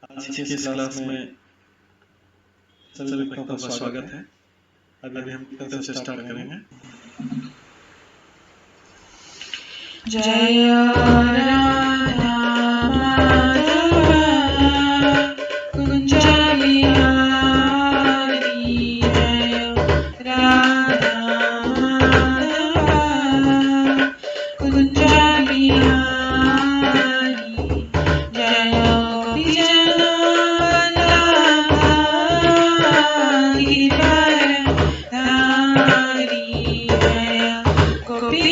आज की इस क्लास में सभी बच्चों का स्वागत है। अभी हम क्लास स्टार्ट करेंगे। जय राधा माधव कुंज बिहारी जय राधा माधव कुंज बिहारी जय गोपी जन धारी जय गोपी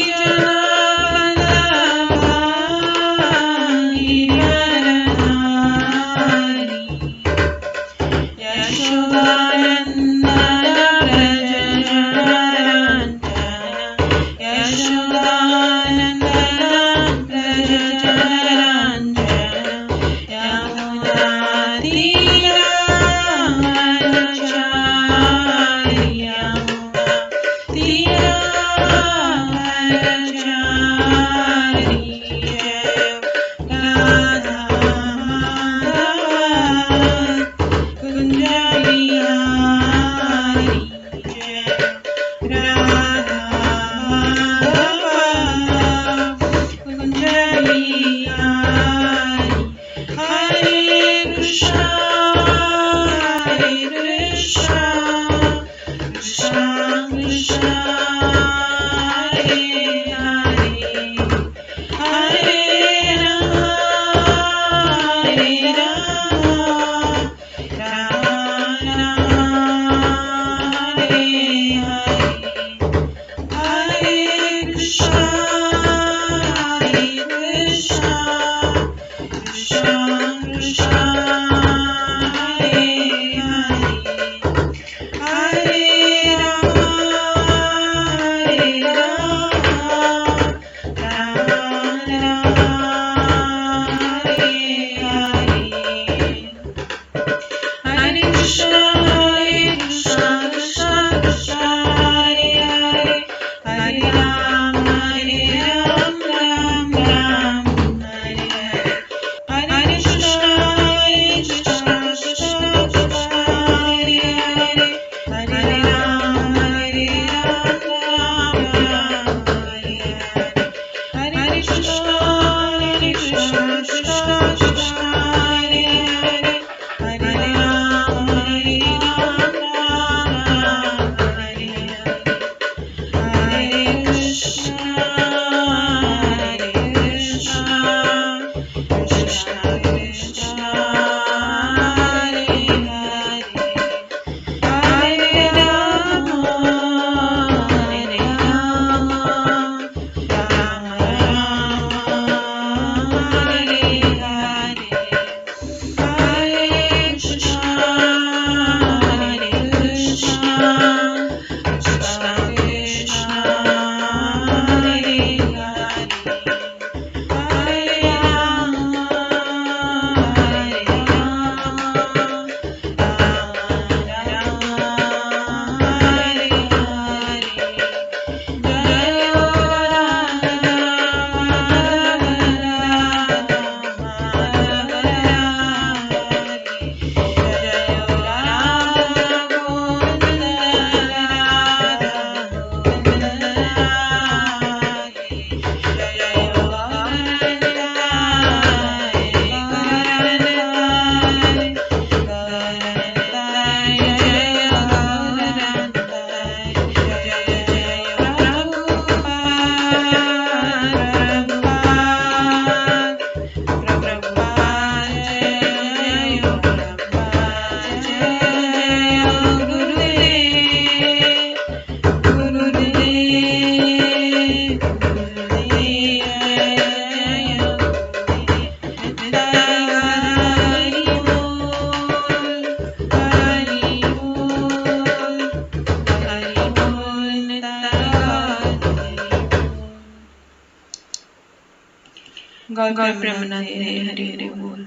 गौर प्रेमानंद हरे हरे बोल।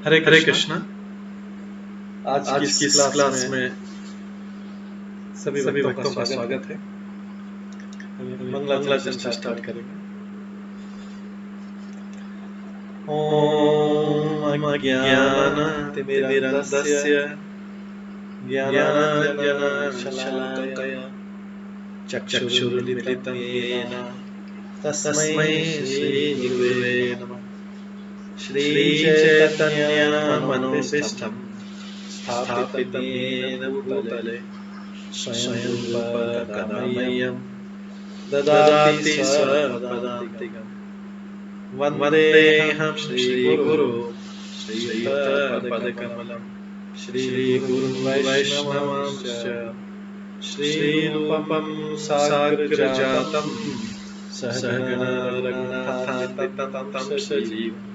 हरे हरे कृष्णा। आज की इस क्लास में सभी भक्तों का स्वागत है। मंगलाचरण से स्टार्ट करेंगे। ॐ अज्ञानतिमिरन्दस्य ज्ञानाञ्जनशलाकया चक्षुरुन्मिलितं येन तस्मै श्रीगुरुवे नमः। श्रीचैतन्यमनोभीष्टं स्थापितं येन भूतले स्वयं रूप कदा मह्यं ददाति स्वपदान्तिकम्। वन्देऽहं श्रीगुरो श्रीयुतपदकमलं श्रीगुरुं वैष्णवांश्च श्रीरूपं साग्रजातं सहगण रघुनाथान्वितं सजीवम्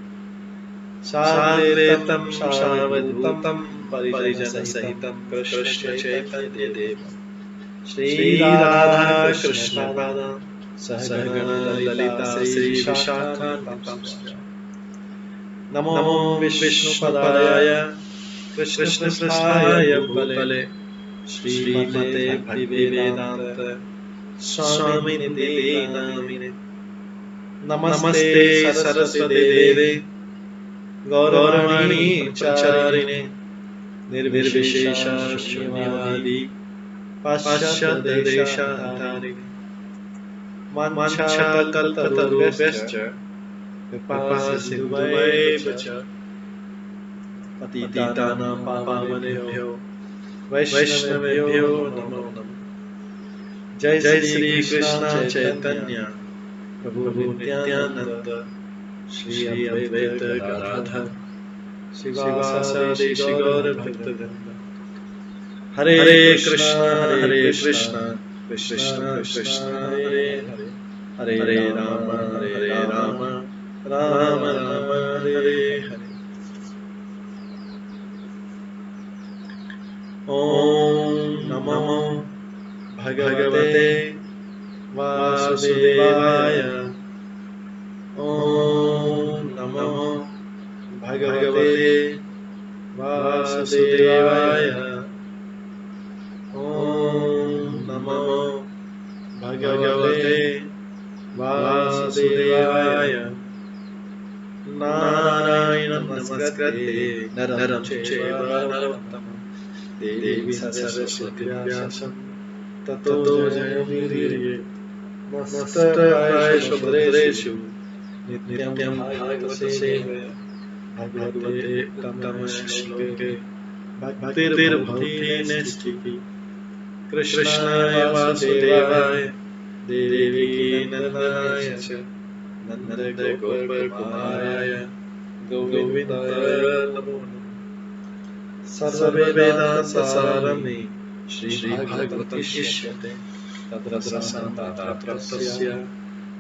साद्वैतं सावधूतं परिजनसहितं कृष्णचैतन्यदेवं श्रीराधाकृष्णपादां सहगण ललिता श्रीविशाखान्वितांश्च। नमो विष्णुपदाय कृष्णपृष्ठाय भूतले श्रीमते भक्तिवेदान्त स्वामिनिधि नामिने। नमस्ते सरस्वती देवे गौरवाणी प्रचारिणे निर्विशेष शून्यवादी पाश्चात्यदेशाधारिणे। वाञ्छाकल्पतरुभ्यश्च कृपासिन्धुभ्येव च पतितानां पावनेभ्यो वैष्णवेभ्यो नमो नमः। जय श्री कृष्ण चैतन्य प्रभु नित्यानंद श्री अद्वैत गदाधर शिवासादि गौर भक्तवृंद। हरे कृष्ण कृष्ण कृष्ण हरे हरे, हरे राम राम राम हरे हरे। ओम नमो भगवते वासुदेवाय। ओम नमो भगवते वासुदेवाय। ओम नमो भगवते वासुदेवाय। नारायणं नमस्कृत्य नरं चैव नरोत्तमं देवीं सरस्वतीं व्यासं ततो जयमुदीरये। नमस्तप्रायेषु भद्रेषु नित्यं भागवते सेवया भगवते उत्तमश्लोके भक्तिर्भवति नैष्ठिकी। कृष्णाय वासुदेवाय देवकी नन्दनाय च नन्दगोपकुमाराय गोविन्दाय नमो नमः। सर्ववेदान्तसारमे श्रीभागवतमिष्यते तद्रसान्ताप्तस्य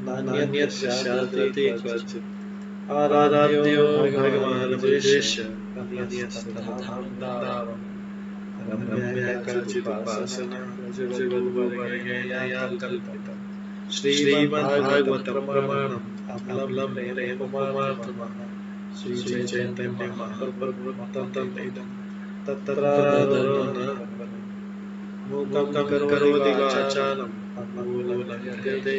नान्यस्यादति क्वचित्। आराध्यो भगवान् विदेश्य अन्यस्तथावृन्दावन् रम्या कचिदुपासना रजगोवर्गया कल्पिता। श्रीमद्भागवतं प्रमाणम् अमलं प्रेममात्रमः। श्रीचैतन्यमहाप्रभुं तत्रादरो न मूकं करोति वाचालं मूलं यते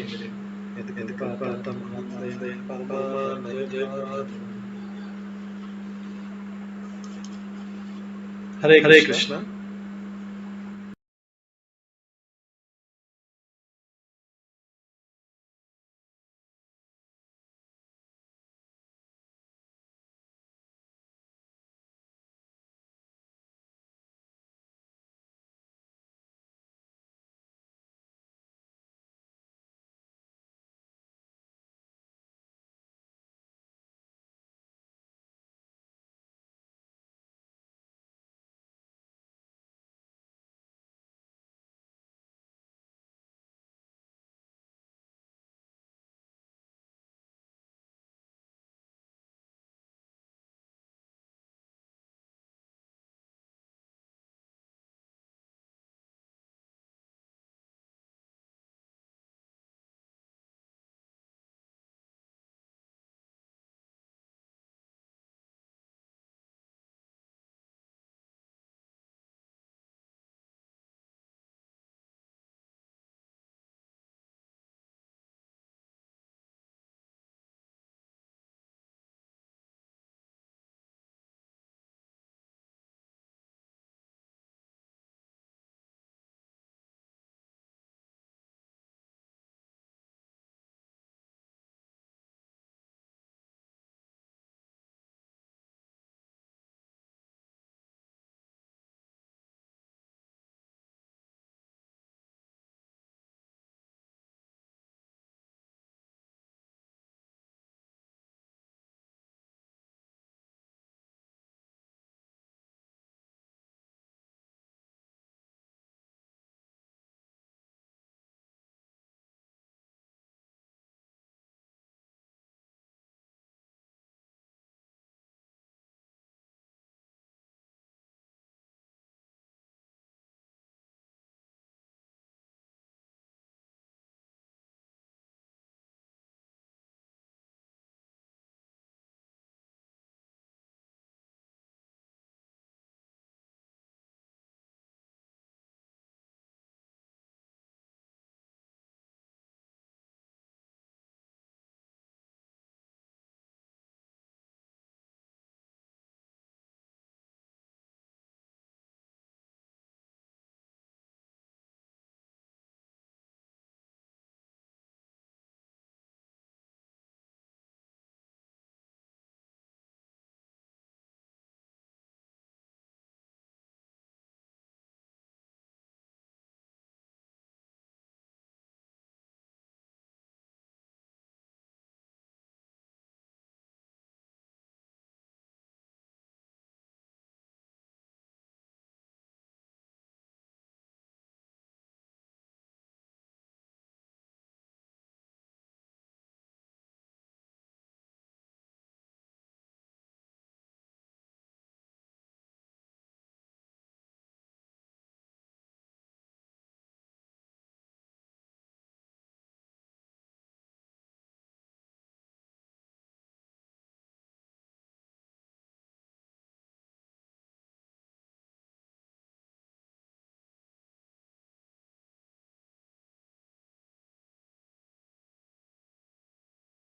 यत्कृपातमहं वन्दे परमानन्दमाधवम्। हरे कृष्ण।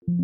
आज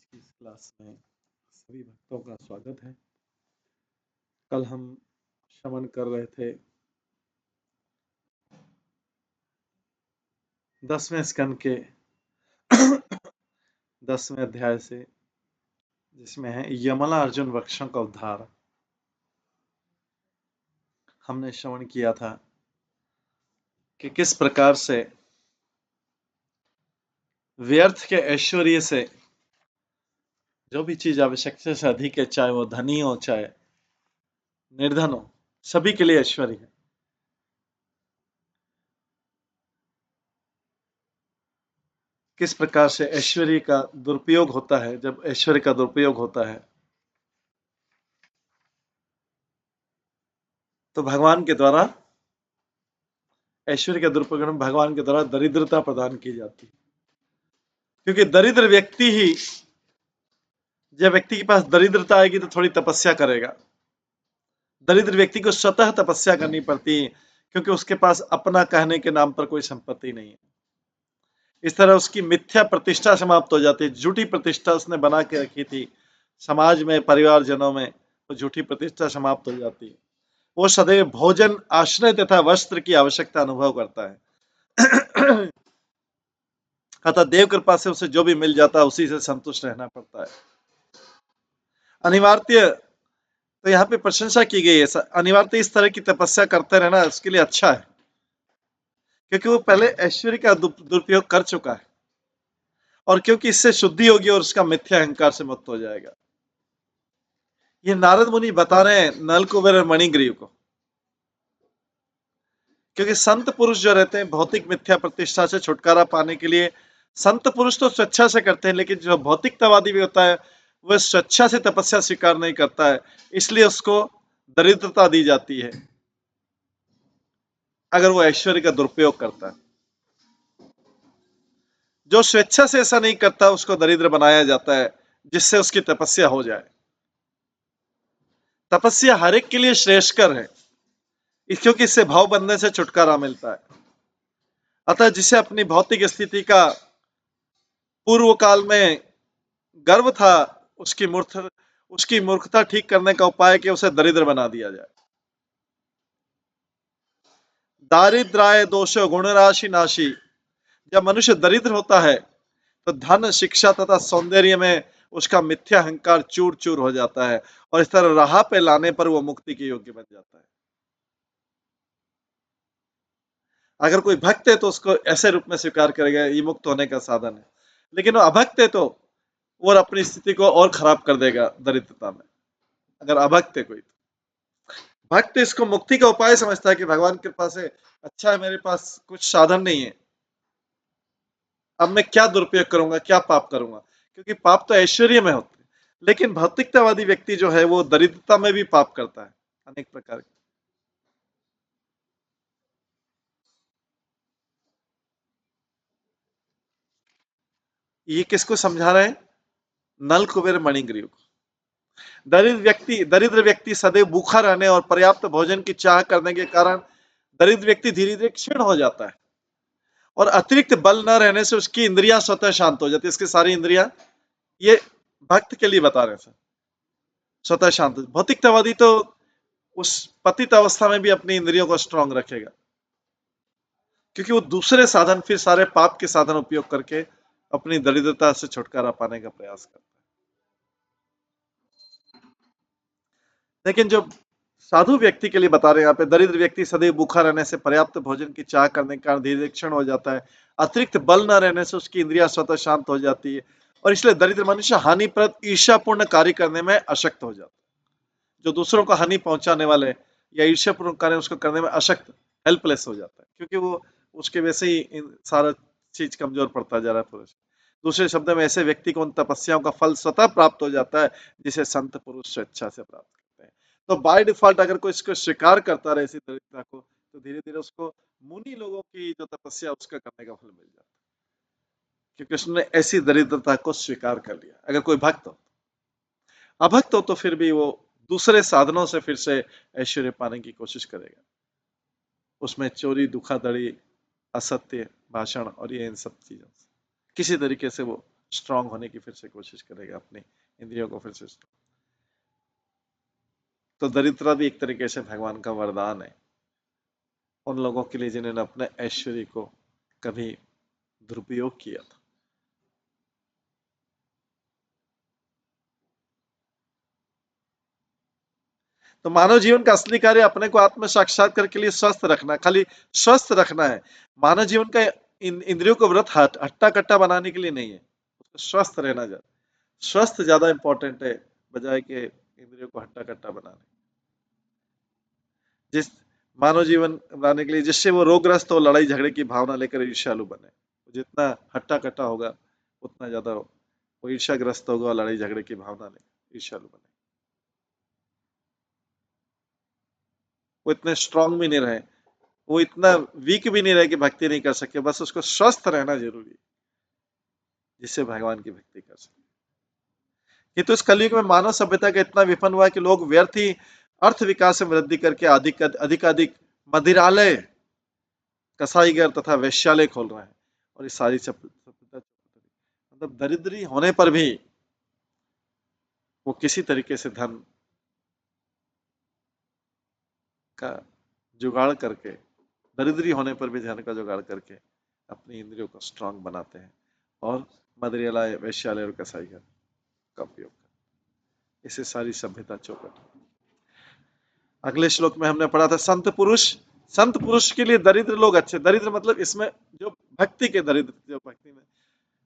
की इस क्लास में सभी भक्तों का स्वागत है। कल हम श्रवण कर रहे थे 10वें स्कंद के 10वें अध्याय से, जिसमें है यमला अर्जुन वृक्षों का उद्धार। हमने श्रवण किया था कि किस प्रकार से व्यर्थ के ऐश्वर्य से जो भी चीज आवश्यकता से अधिक है, चाहे वो धनी हो चाहे निर्धन हो, सभी के लिए ऐश्वर्य है। किस प्रकार से ऐश्वर्य का दुरुपयोग होता है। जब ऐश्वर्य का दुरुपयोग होता है तो भगवान के द्वारा, ऐश्वर्य का दुरुपयोग में भगवान के द्वारा दरिद्रता प्रदान की जाती है। क्योंकि दरिद्र व्यक्ति ही, जब व्यक्ति के पास दरिद्रता आएगी तो थोड़ी तपस्या करेगा। दरिद्र व्यक्ति को स्वतः तपस्या करनी पड़ती है, क्योंकि उसके पास अपना कहने के नाम पर कोई संपत्ति नहीं है। इस तरह उसकी मिथ्या प्रतिष्ठा समाप्त हो जाती है। झूठी प्रतिष्ठा उसने बना के रखी थी समाज में, परिवार जनों में, वो झूठी प्रतिष्ठा समाप्त हो जाती है। वो सदैव भोजन, आश्रय तथा वस्त्र की आवश्यकता अनुभव करता है। अतः देव कृपा से उसे जो भी मिल जाता है उसी से संतुष्ट रहना पड़ता है। अनिवार्य, तो यहाँ पे प्रशंसा की गई है, अनिवार्य इस तरह की तपस्या करते रहना उसके लिए अच्छा है, क्योंकि वो पहले ऐश्वर्य का दुरुपयोग कर चुका है, और क्योंकि इससे शुद्धि होगी और उसका मिथ्या अहंकार से मुक्त हो जाएगा। ये नारद मुनि बता रहे हैं नलकुबेर और मणिग्रीव को, क्योंकि संत पुरुष जो रहते हैं भौतिक मिथ्या प्रतिष्ठा से छुटकारा पाने के लिए, संत पुरुष तो स्वेच्छा से करते हैं, लेकिन जो भौतिकतावादी भी होता है वह स्वेच्छा से तपस्या स्वीकार नहीं करता है, इसलिए उसको दरिद्रता दी जाती है अगर वो ऐश्वर्य का दुरुपयोग करता है। जो स्वेच्छा से ऐसा नहीं करता उसको दरिद्र बनाया जाता है, जिससे उसकी तपस्या हो जाए। तपस्या हर एक के लिए श्रेष्ठकर है, क्योंकि इससे भाव बंधन से छुटकारा मिलता है। अतः जिसे अपनी भौतिक स्थिति का पूर्व काल में गर्व था, उसकी मूर्खता ठीक करने का उपाय कि उसे दरिद्र बना दिया जाए। दारिद्राय दोषो गुण राशि नाशी। जब मनुष्य दरिद्र होता है तो धन, शिक्षा तथा सौंदर्य में उसका मिथ्या अहंकार चूर चूर हो जाता है, और इस तरह राह पे लाने पर वो मुक्ति के योग्य बन जाता है। अगर कोई भक्त है तो उसको ऐसे रूप में स्वीकार करेगा, ये मुक्त होने का साधन है। लेकिन वो अभक्त है तो वो अपनी स्थिति को और खराब कर देगा दरिद्रता में। अगर अभक्त है कोई तो। भक्त इसको मुक्ति का उपाय समझता है कि भगवान की कृपा से अच्छा है, मेरे पास कुछ साधन नहीं है, अब मैं क्या दुरुपयोग करूंगा, क्या पाप करूंगा, क्योंकि पाप तो ऐश्वर्य में होते हैं। लेकिन भौतिकतावादी व्यक्ति जो है वो दरिद्रता में भी पाप करता है अनेक प्रकार के। ये किसको समझा रहे हैं? नल कुबेर मणिग्रीव को। दरिद्र व्यक्ति सदैव भूखा रहने और पर्याप्त भोजन की चाह करने के कारण दरिद्र व्यक्ति धीरे धीरे क्षीण हो जाता है, और अतिरिक्त बल न रहने से उसकी इंद्रियां स्वतः शांत हो जाती है। इसकी सारी इंद्रियां, ये भक्त के लिए बता रहे हैं सर, स्वतः शांत। भौतिकतावादी तो उस पतित अवस्था में भी अपनी इंद्रियों को स्ट्रांग रखेगा, क्योंकि वो दूसरे साधन, फिर सारे पाप के साधन उपयोग करके अपनी दरिद्रता से छुटकारा पाने का प्रयास करता है। लेकिन जो साधु व्यक्ति के लिए बता रहे हैं यहाँ पे, दरिद्र व्यक्ति सदैव भूखा रहने से, पर्याप्त भोजन की चाह करने के कारण धीरे क्षण हो जाता है, अतिरिक्त बल न रहने से उसकी इंद्रियां स्वतः शांत हो जाती है, और इसलिए दरिद्र मनुष्य हानिप्रद ईर्ष्यापूर्ण कार्य करने में अशक्त हो जाता है। जो दूसरों को हानि पहुंचाने वाले या ईर्ष्यापूर्ण कार्य उसको करने में अशक्त, हेल्पलेस हो जाता है, क्योंकि वो उसके वैसे ही सारा चीज कमजोर पड़ता जा रहा है पुरुष। दूसरे शब्द में ऐसे व्यक्ति को उन तपस्याओं का फल स्वतः प्राप्त हो जाता है जिसे संत पुरुष स्वेच्छा से प्राप्त करते हैं। तो बाय डिफॉल्ट अगर कोई इसको स्वीकार करता रहे इसी दरिद्रता को, तो धीरे धीरे उसको मुनि लोगों की जो तपस्या उसका करने का फल मिल जाता है, क्योंकि उसने ऐसी दरिद्रता को स्वीकार कर लिया। अगर कोई भक्त हो, अभक्त हो तो फिर भी वो दूसरे साधनों से फिर से ऐश्वर्य पाने की कोशिश करेगा, उसमें चोरी, धोखाधड़ी, असत्य भाषण और ये इन सब चीजों से किसी तरीके से वो स्ट्रांग होने की फिर से कोशिश करेगा, अपनी इंद्रियों को फिर से। तो दरिद्रता भी एक तरीके से भगवान का वरदान है उन लोगों के लिए जिन्होंने अपने ऐश्वर्य को कभी दुरुपयोग किया था। तो मानव जीवन का असली कार्य अपने को आत्म साक्षात्कार के लिए स्वस्थ रखना, खाली स्वस्थ रखना है। मानव जीवन का इंद्रियों को व्रत हट्टा कट्टा बनाने के लिए नहीं है, उसको स्वस्थ रहना चाहिए। स्वस्थ ज्यादा इंपॉर्टेंट है बजाय के इंद्रियों को हट्टा कट्टा बनाने। जिस मानव जीवन बनाने के लिए जिससे वो रोगग्रस्त हो, लड़ाई झगड़े की भावना लेकर ईर्ष्यालु बने। जितना हट्टा कट्टा होगा उतना ज्यादा वो ईर्ष्याग्रस्त होगा, लड़ाई झगड़े की भावना लेकर ईर्ष्यालु बने। वो इतने स्ट्रांग भी नहीं रहे, वो इतना वीक भी नहीं रहे कि भक्ति नहीं कर सके, बस उसको स्वस्थ रहना जरूरी है जिससे भगवान की भक्ति कर सके। ये तो इस कलयुग में मानव सभ्यता का इतना विफल हुआ है कि लोग व्यर्थ ही अर्थ विकास में वृद्धि करके अधिकाधिक मदिरालय, कसाईघर तथा वैश्यालय खोल रहे हैं, और ये सारी सभ्यता मतलब दरिद्री होने पर भी वो किसी तरीके से धन का जुगाड़ करके, दरिद्री होने पर भी धन का जुगाड़ करके अपनी इंद्रियों को स्ट्रांग बनाते हैं, और मदिरालय, वैश्यालय और कसाईघर का उपयोग करते हैं। इससे सारी सभ्यता चौपट। अगले श्लोक में हमने पढ़ा था संत पुरुष के लिए दरिद्र लोग अच्छे। दरिद्र मतलब इसमें जो भक्ति के दरिद्र, जो भक्ति में,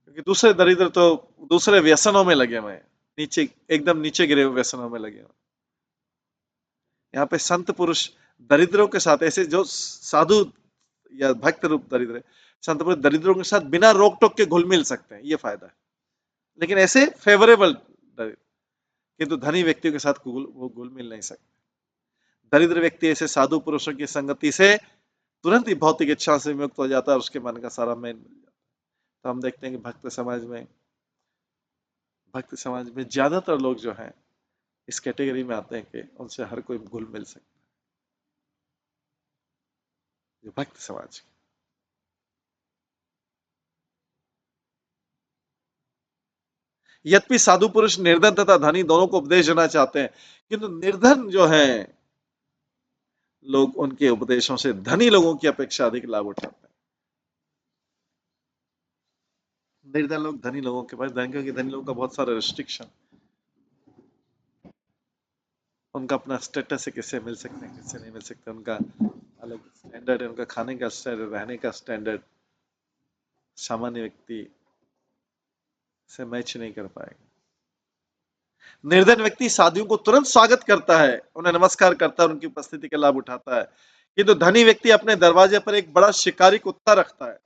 क्योंकि दूसरे दरिद्र तो दूसरे व्यसनों में लगे हुए हैं, नीचे एकदम नीचे गिरे हुए व्यसनों में लगे हुए। यहाँ पे संत पुरुष दरिद्रों के साथ, ऐसे जो साधु या भक्त रूप दरिद्र है, संत पुरुष दरिद्रों के साथ बिना रोक टोक के घुल मिल सकते हैं, ये फायदा है। लेकिन ऐसे फेवरेबल दरिद्र, किंतु धनी व्यक्तियों के साथ वो घुल मिल नहीं सकते। दरिद्र व्यक्ति ऐसे साधु पुरुषों की संगति से तुरंत ही भौतिक इच्छा से मुक्त हो जाता है और उसके मन का सारा मैल मिल जाता है। तो हम देखते हैं कि भक्त समाज में ज्यादातर लोग जो हैं इस कैटेगरी में आते हैं कि उनसे हर कोई घुल मिल सकता है, जो भक्त समाज के। यद्यपि साधु पुरुष निर्धन तथा धनी दोनों को उपदेश देना चाहते हैं, किंतु निर्धन जो है लोग उनके उपदेशों से धनी लोगों की अपेक्षा अधिक लाभ उठाते हैं। निर्धन लोग धनी लोगों के पास, क्योंकि धनी लोगों का बहुत सारा रिस्ट्रिक्शन, उनका अपना स्टेटस है, किससे मिल सकते हैं किससे नहीं मिल सकते, उनका अलग स्टैंडर्ड है, उनका खाने का स्टैंडर्ड, रहने का स्टैंडर्ड सामान्य व्यक्ति से मैच नहीं कर पाएगा। निर्धन व्यक्ति साधुओं को तुरंत स्वागत करता है, उन्हें नमस्कार करता है, उनकी उपस्थिति का लाभ उठाता है। किंतु धनी व्यक्ति अपने दरवाजे पर एक बड़ा शिकारी कुत्ता रखता है,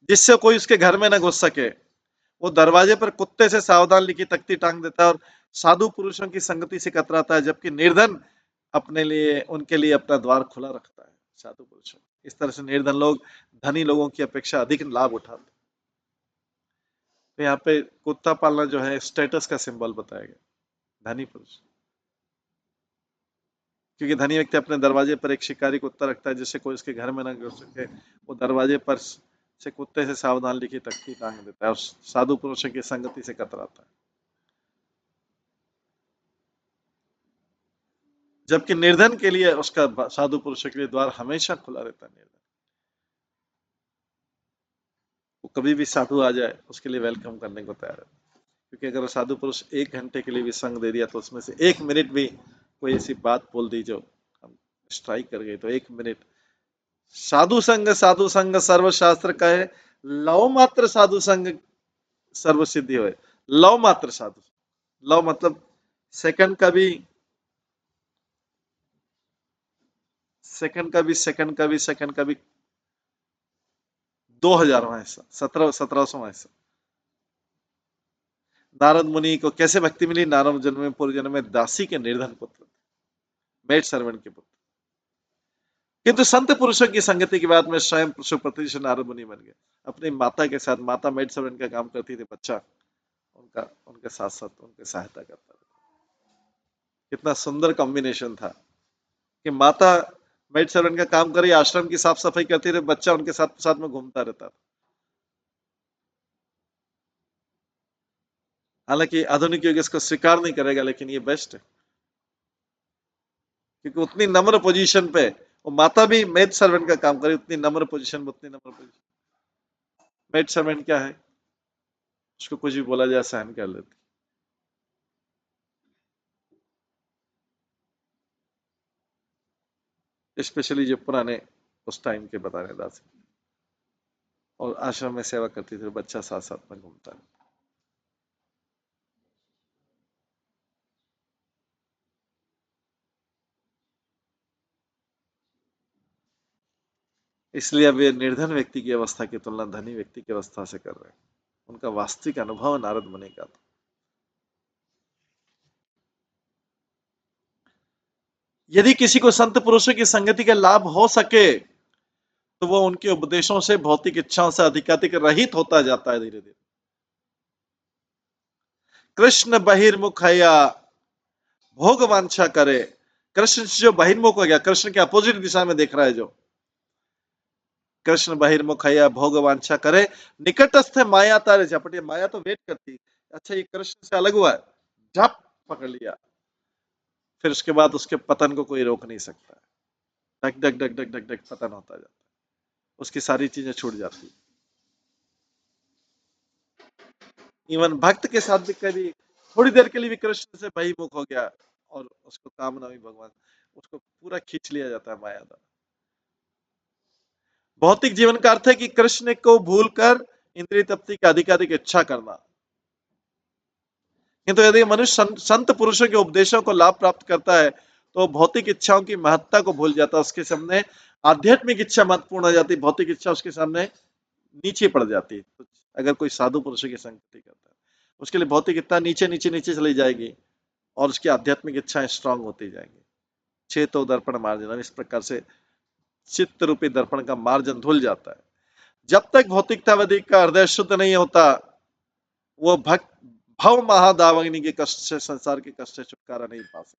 जिससे कोई उसके घर में न घुस सके। वो दरवाजे पर कुत्ते से सावधान लिखी तख्ती टांग देता है और साधु पुरुषों की संगति से कतराता है, जबकि निर्धन उनके लिए अपना द्वार खुला रखता है। साधु पुरुषों, इस तरह से निर्धन लोग धनी लोगों की अपेक्षा अधिक लाभ उठाते हैं। तो यहाँ पे कुत्ता पालना जो है स्टेटस का सिंबल बताया गया, धनी पुरुष। क्योंकि धनी व्यक्ति अपने दरवाजे पर एक शिकारी कुत्ता रखता है, जिससे कोई उसके घर में ना घुस सके। वो दरवाजे पर से कुत्ते से सावधान लिखी तख्ती टांग देता है और साधु पुरुषों की संगति से कतराता है। जबकि निर्धन के लिए उसका साधु पुरुषों के लिए द्वार हमेशा खुला रहता है। निर्धन वो कभी भी साधु आ जाए उसके लिए वेलकम करने को तैयार है, क्योंकि अगर साधु पुरुष 1 घंटे के लिए भी संग दे दिया तो उसमें से 1 मिनट भी कोई ऐसी बात बोल दी जो हम स्ट्राइक कर गए, तो 1 मिनट। साधु संग सर्वशास्त्र का है, लव मात्र साधु संग सर्व सिद्धि हो। लव मात्र साधु, लव मतलब सेकंड का भी 2000वां हिस्सा, 1700वां हिस्सा। नारद मुनि को कैसे भक्ति मिली? नारद जन्म में पूर्व जन्म में दासी के निर्धन पुत्र, मेड सर्वेंट के पुत्र। किंतु संत पुरुषों की संगति के बाद में स्वयं सुप्रति से नारद मुनि बन गए। अपनी माता के साथ, माता मेड सर्वेंट का काम करती थी, बच्चा उनके साथ साथ उनकी सहायता करता था। कितना सुंदर कॉम्बिनेशन था कि माता मेड सर्वेंट का काम कर रही, आश्रम की साफ सफाई करती रही, बच्चा उनके साथ साथ में घूमता रहता था। हालांकि आधुनिक युग इसको स्वीकार नहीं करेगा, लेकिन ये बेस्ट है, क्योंकि उतनी नम्र पोजीशन पे वो माता भी मेड सर्वेंट का काम करे, उतनी नम्र पोजीशन। मेड सर्वेंट क्या है? उसको कुछ भी बोला जाए सहन कर लेती। स्पेशली जो पुराने उस टाइम के बताने दास, और आश्रम में सेवा करती थी, बच्चा साथ साथ में घूमता है। इसलिए अब ये निर्धन व्यक्ति की अवस्था की तुलना धनी व्यक्ति की अवस्था से कर रहे हैं। उनका वास्तविक अनुभव नारद मुनि का था। यदि किसी को संत पुरुषों की संगति का लाभ हो सके तो वो उनके उपदेशों से भौतिक इच्छाओं से अधिकाधिक रहित होता जाता है धीरे धीरे। कृष्ण बहिर्मुख हया भोग वांछा करे। कृष्ण जो बहिर्मुख हो गया, कृष्ण के अपोजिट दिशा में देख रहा है, जो कृष्ण बहिर्मुख हया भोग वांछा करे, निकटस्थ माया तारे झपटे। माया तो वेट करती, अच्छा ये कृष्ण से अलग हुआ है, झप पकड़ लिया, फिर उसके बाद उसके पतन को कोई रोक नहीं सकता। Duck duck duck duck duck duck पतन होता जाता है, उसकी सारी चीजें छूट जाती। इवन भक्त के साथ भी कभी थोड़ी देर के लिए भी कृष्ण से बहिर्मुख हो गया और उसको कामना भी भगवान, उसको पूरा खींच लिया जाता है माया द्वारा। भौतिक जीवन का अर्थ है कि कृष्ण को भूलकर इंद्रिय तृप्ति की अधिकाधिक इच्छा करना। किंतु यदि मनुष्य संत पुरुषों के उपदेशों को लाभ प्राप्त करता है तो भौतिक इच्छाओं की महत्ता को भूल जाता है। उसके सामने आध्यात्मिक इच्छा महत्वपूर्ण हो जाती है, भौतिक इच्छा उसके सामने नीचे पड़ जाती है। तो अगर कोई साधु पुरुषों की संगति करता है, उसके लिए भौतिक इच्छा नीचे नीचे नीचे चली जाएगी और उसकी आध्यात्मिक इच्छाएं स्ट्रांग होती जाएंगी। चेतो दर्पण मार्जन, इस प्रकार से चित्त रूपी दर्पण का मार्जन धुल जाता है। जब तक भौतिकतावादी का हृदय शुद्ध नहीं होता, वो भक्त भव महादावाग्नि के कष्ट से, संसार के कष्ट से छुटकारा नहीं पा सकता।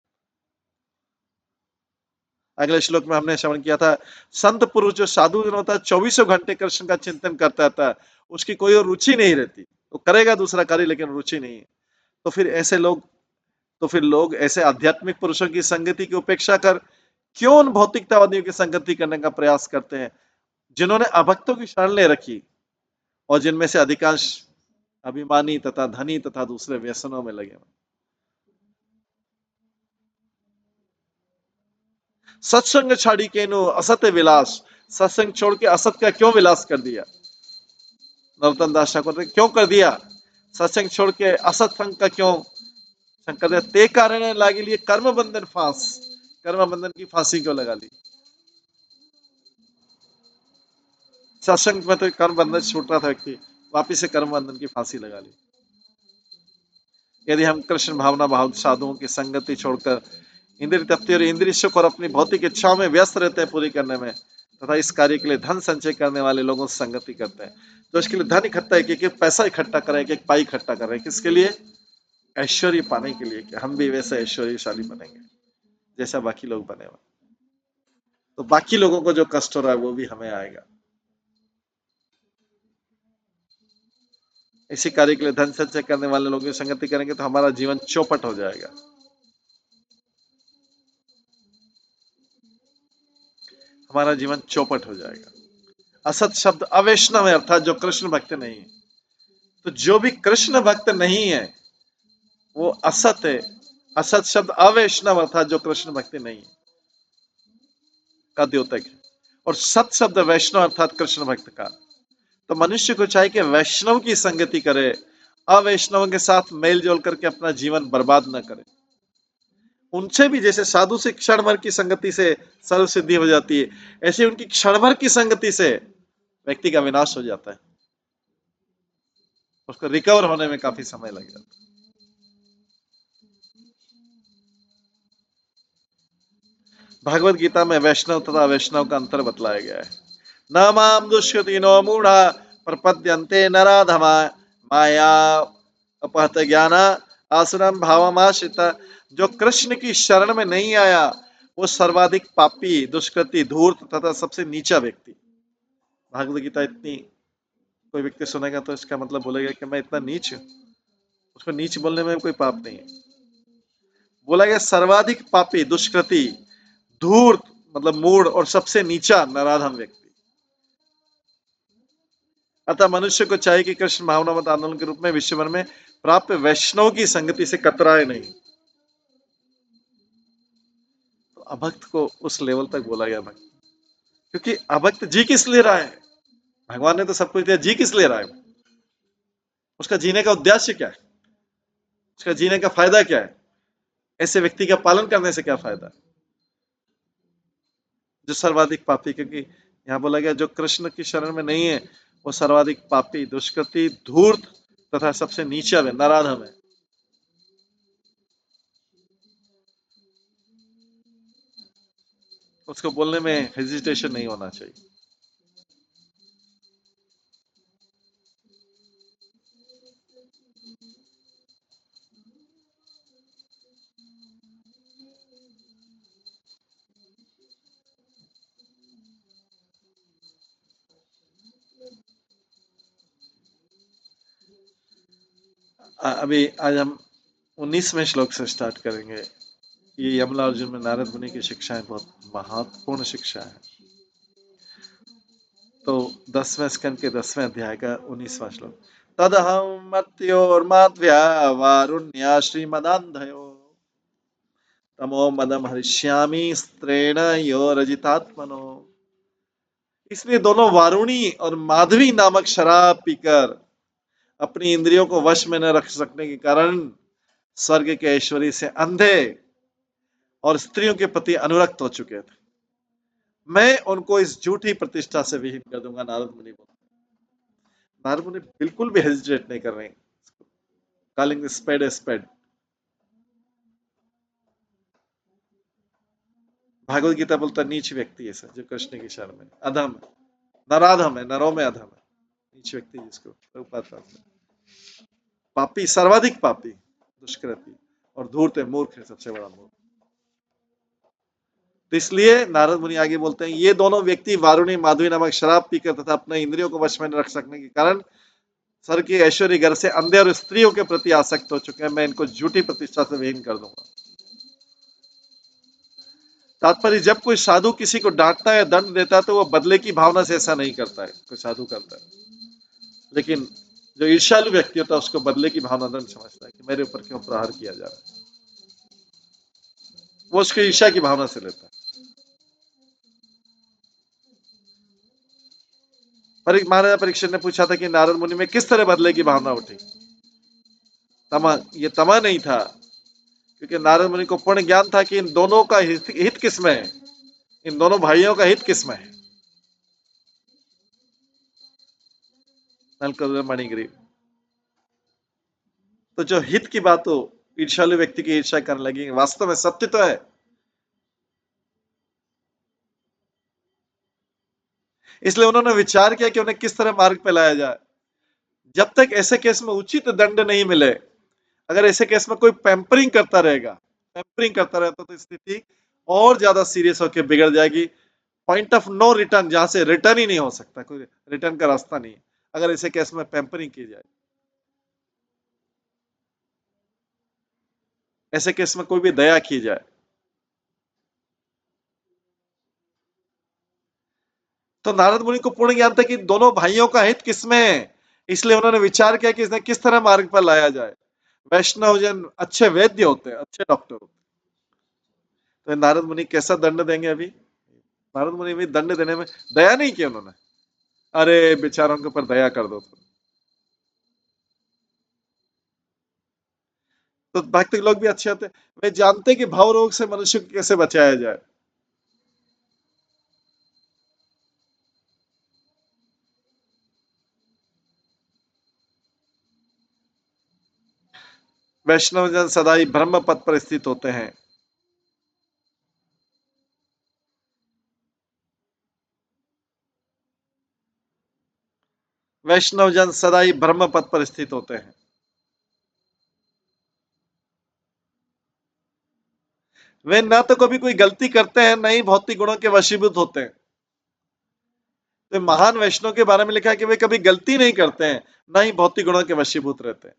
अगले श्लोक में हमने श्रवण किया था, संत पुरुष जो साधु जन होता है 24 घंटे कृष्ण का चिंतन करता रहता, उसकी कोई और रुचि नहीं रहती, वो करेगा दूसरा कार्य लेकिन रुचि नहीं है। तो फिर लोग ऐसे आध्यात्मिक पुरुषों की संगति की उपेक्षा कर क्यों उन भौतिकतावादियों की संगति करने का प्रयास करते हैं, जिन्होंने अभक्तों की शरण ले रखी और जिनमें से अधिकांश अभिमानी तथा धनी तथा दूसरे व्यसनों में लगे। सत्संग छाड़ी के नो असत्य विलास, सत्संग छोड़ के असत का क्यों विलास कर दिया? नरोत्तम दास ठाकुर ने क्यों कर दिया? सत्संग छोड़ के असत संग का क्यों शंकर ने ते कारण लागे लिए कर्म बंधन फांस, कर्म बंधन की फांसी क्यों लगा ली? सत्संग में तो कर्म बंधन छूट रहा था व्यक्ति, वापिस से कर्म बंधन की फांसी लगा ली। यदि हम कृष्ण भावना भाव साधुओं की संगति छोड़कर इंद्रिय तृप्ति और इंद्रिय सुख और अपनी भौतिक इच्छाओं में व्यस्त रहते हैं पूरी करने में, तथा इस कार्य के लिए धन संचय करने वाले लोगों से संगति करते हैं, तो इसके लिए धन इकट्ठा है, पैसा इकट्ठा करें, एक पाई इकट्ठा करें, किसके लिए? ऐश्वर्य पाने के लिए, कि हम भी वैसे ऐश्वर्यशाली बनेंगे जैसा बाकी लोग बने हुए, तो बाकी लोगों को जो कष्ट हो रहा है वो भी हमें आएगा। इसी कार्य के लिए धन संचय करने वाले लोगों की संगति करेंगे तो हमारा जीवन चौपट हो जाएगा। हमारा जीवन चौपट हो जाएगा। असत शब्द अवैष्णव है, अर्थात जो कृष्ण भक्त नहीं है। तो जो भी कृष्ण भक्त नहीं है वो असत है। असत शब्द अवैष्णव अर्थात जो कृष्ण भक्ति नहीं है का द्योतक है, और सत शब्द वैष्णव अर्थात कृष्ण भक्त का। तो मनुष्य को चाहिए कि वैष्णव की संगति करे, अवैष्णव के साथ मेल जोल करके अपना जीवन बर्बाद न करे। उनसे भी जैसे साधु से क्षण भर की संगति से सर्व सिद्धि हो जाती है, ऐसे उनकी क्षण भर की संगति से व्यक्ति का विनाश हो जाता है, उसको रिकवर होने में काफी समय लग जाता है। भगवत गीता में वैष्णव तथा वैष्णव का अंतर बतलाया गया है। न माम दुष्कृतिनो मूढ़ा प्रपद्यन्ते नराधमा माया अपहत ज्ञान आसुरम भावमाश्रिता। जो कृष्ण की शरण में नहीं आया वो सर्वाधिक पापी, दुष्कृति, धूर्त तथा सबसे नीचा व्यक्ति। भागवत गीता इतनी कोई व्यक्ति सुनेगा तो इसका मतलब बोलेगा कि मैं इतना नीच हूं। उसको नीच बोलने में कोई पाप नहीं है। बोला गया सर्वाधिक पापी, दुष्कृति, धूर्त मतलब मूढ़ और सबसे नीचा नराधम व्यक्ति। अतः मनुष्य को चाहिए कि कृष्ण भावना मत आंदोलन के रूप में विश्व भर में प्राप्त वैष्णव की संगति से कतराए नहीं। तो अभक्त को उस लेवल तक बोला गया भक्त, क्योंकि अभक्त जी किस लिए रहा है? भगवान ने तो सब कुछ दिया, जी किस लिए रहा है? उसका जीने का उद्देश्य क्या है? उसका जीने का फायदा क्या है? ऐसे व्यक्ति का पालन करने से क्या फायदा? जो सर्वाधिक पापी, क्योंकि यहां बोला गया जो कृष्ण की शरण में नहीं है वो सर्वाधिक पापी, दुष्कृति, धूर्त तथा सबसे नीचा है, नराधम है। उसको बोलने में हेजिटेशन नहीं होना चाहिए। अभी आज हम 19वें श्लोक से स्टार्ट करेंगे। ये यमला अर्जुन में नारद मुनि की शिक्षाएं बहुत महत्वपूर्ण शिक्षा है। तो 10वें स्कंद के 10वें अध्याय का 19वां श्लोक। तदहं मत्योर्माध्या वारुण्या श्रीमदान्धयो तमो मदम हरिष्यामि स्त्रेण यो रजितात्मनो। इसलिए दोनों वारुणी और माधवी नामक शराब पीकर अपनी इंद्रियों को वश में न रख सकने के कारण स्वर्ग के ऐश्वर्य से अंधे और स्त्रियों के प्रति अनुरक्त हो चुके थे। मैं उनको इस झूठी प्रतिष्ठा से विहीन कर दूंगा। नारद मुनि बोलते, नारद मुनि बिल्कुल भी हेजिटेट नहीं कर रहे हैं, calling spade a spade. Bhagavad Gita बोलता नीच व्यक्ति है जो कृष्ण की शरण में, अधम, नराधम है, नरों में अधम है, नीच व्यक्ति जिसको पापी, सर्वाधिक पापी, दुष्कृति और धूर्त है, मूर्ख है, सबसे बड़ा मूर्ख। तो इसलिए नारद मुनि आगे बोलते हैं ये दोनों व्यक्ति वारुणी माधवी नामक शराब पीकर तथा अपने इंद्रियों को वश में रख सकने के कारण सर की ऐश्वर्य घर से अंधे और स्त्रियों के प्रति आसक्त हो चुके हैं। मैं इनको झूठी प्रतिष्ठा से विहीन कर दूंगा। तात्पर्य जब कोई साधु किसी को डांटता है, दंड देता है तो वो बदले की भावना से ऐसा नहीं करता है, कोई साधु करता है। लेकिन जो ईर्ष्यालु व्यक्ति होता है उसको बदले की भावना दंड समझता है कि मेरे ऊपर क्यों प्रहार किया जा रहा है, वो उसको ईर्ष्या की भावना से लेता है। महाराजा परीक्षित ने पूछा था कि नारद मुनि में किस तरह बदले की भावना उठी। तमा, ये तमा नहीं था, क्योंकि नारद मुनि को पूर्ण ज्ञान था कि इन दोनों का हित किसमें है, इन दोनों भाइयों का हित किसमें है, नल मणिग्रीव। तो जो हित की बात हो, ईर्ष्यालु व्यक्ति की ईर्ष्या करने लगी, वास्तव में सत्य तो है। इसलिए उन्होंने विचार किया कि उन्हें किस तरह मार्ग पे लाया जाए। जब तक ऐसे केस में उचित दंड नहीं मिले, अगर ऐसे केस में कोई पैम्परिंग करता रहेगा, पैम्परिंग करता रहता, तो स्थिति और ज्यादा सीरियस होकर बिगड़ जाएगी। पॉइंट ऑफ नो रिटर्न, जहां से रिटर्न ही नहीं हो सकता, कोई रिटर्न का रास्ता नहीं है अगर ऐसे केस में पैम्परिंग की जाए। ऐसे केस में कोई भी दया की जाए। तो नारद मुनि को पूर्ण ज्ञान था कि दोनों भाइयों का हित किसमें है, इसलिए उन्होंने विचार किया कि इन्हें किस तरह मार्ग पर लाया जाए। वैष्णव जन अच्छे वैद्य होते हैं, अच्छे डॉक्टर होते हैं। तो नारद मुनि कैसा दंड देंगे अभी? नारद मुनि भी दंड देने में दया नहीं की उन्होंने, अरे बेचारों के ऊपर दया कर दो। तो भक्त लोग भी अच्छे होते हैं, वे जानते हैं कि भाव रोग से मनुष्य को कैसे बचाया जाए। वैष्णव जन सदा ही ब्रह्म पद पर स्थित होते हैं। वैष्णव जन सदा ही ब्रह्म पद पर स्थित होते हैं। वे ना तो कभी कोई गलती करते हैं, न ही भौतिक गुणों के वशीभूत होते हैं। तो महान वैष्णव के बारे में लिखा है कि वे कभी गलती नहीं करते हैं, ना ही भौतिक गुणों के वशीभूत रहते हैं।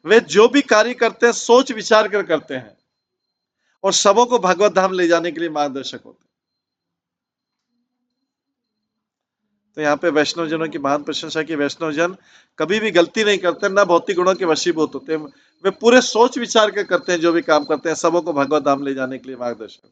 वे जो भी कार्य करते हैं सोच विचार कर करते हैं और सबों को भगवत धाम ले जाने के लिए मार्गदर्शक होते हैं। तो यहाँ पे वैष्णव जनों की महान प्रशंसा की, वैष्णव जन कभी भी गलती नहीं करते, ना भौतिक गुणों के वशीभूत होते हैं। वे पूरे सोच विचार कर करते हैं, जो भी काम करते हैं सबों को भगवत धाम ले जाने के लिए मार्गदर्शक।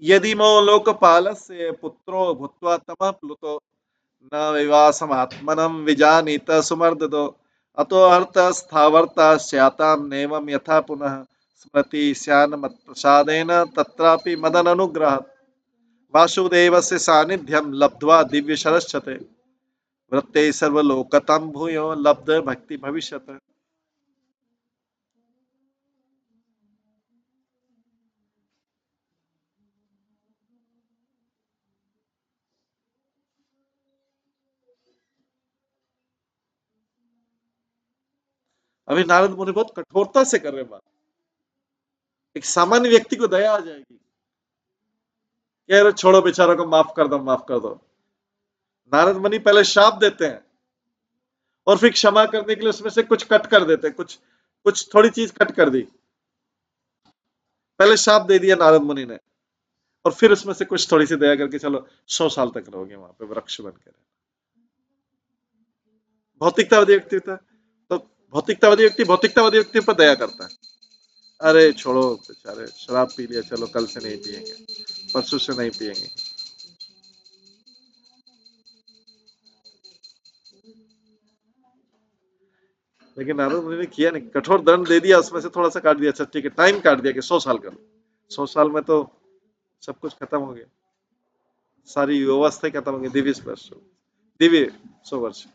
यदि मो लोकपालस्य पुत्रो भूत्वा तमः प्लुतो न विवासमात्मनं विजानीत सुमर्दतो अतो अर्थ स्थावर्ता स्यातां नेवं यथा पुनः स्मृति स्यान् मत्प्रसादेन तत्रापि मदन अनुग्रह वासुदेवस्य सानिध्यं लब्ध्वा दिव्य शरश्चते वृत्ते सर्वलोकतं भूयो लब्ध भक्ति भविष्यत। अभी नारद मुनि बहुत कठोरता से कर रहे बात। एक सामान्य व्यक्ति को दया आ जाएगी, यार छोड़ो बेचारों को, माफ कर दो, माफ कर दो। नारद मुनि पहले शाप देते हैं और फिर क्षमा करने के लिए उसमें से कुछ कट कर देते हैं, कुछ कुछ थोड़ी चीज कट कर दी। पहले शाप दे दिया नारद मुनि ने और फिर उसमें से कुछ थोड़ी सी दया करके चलो 100 साल तक रहोगे वहां पे वृक्ष बन के। भौतिकतावादी व्यक्ति था, तो भौतिकतावादी व्यक्ति पर दया करता है। अरे छोड़ो बेचारे, शराब पी लिया, चलो कल से नहीं पिएंगे, परसों से नहीं पिएंगे। लेकिन नारद मुनि ने किया नहीं, कठोर दंड दे दिया, उसमें से थोड़ा सा काट दिया, अच्छा ठीक है, टाइम काट दिया कि 100 साल कर लो। 100 साल में तो सब कुछ खत्म हो गया, सारी व्यवस्था खत्म हो गई, दिव्य 100 वर्ष।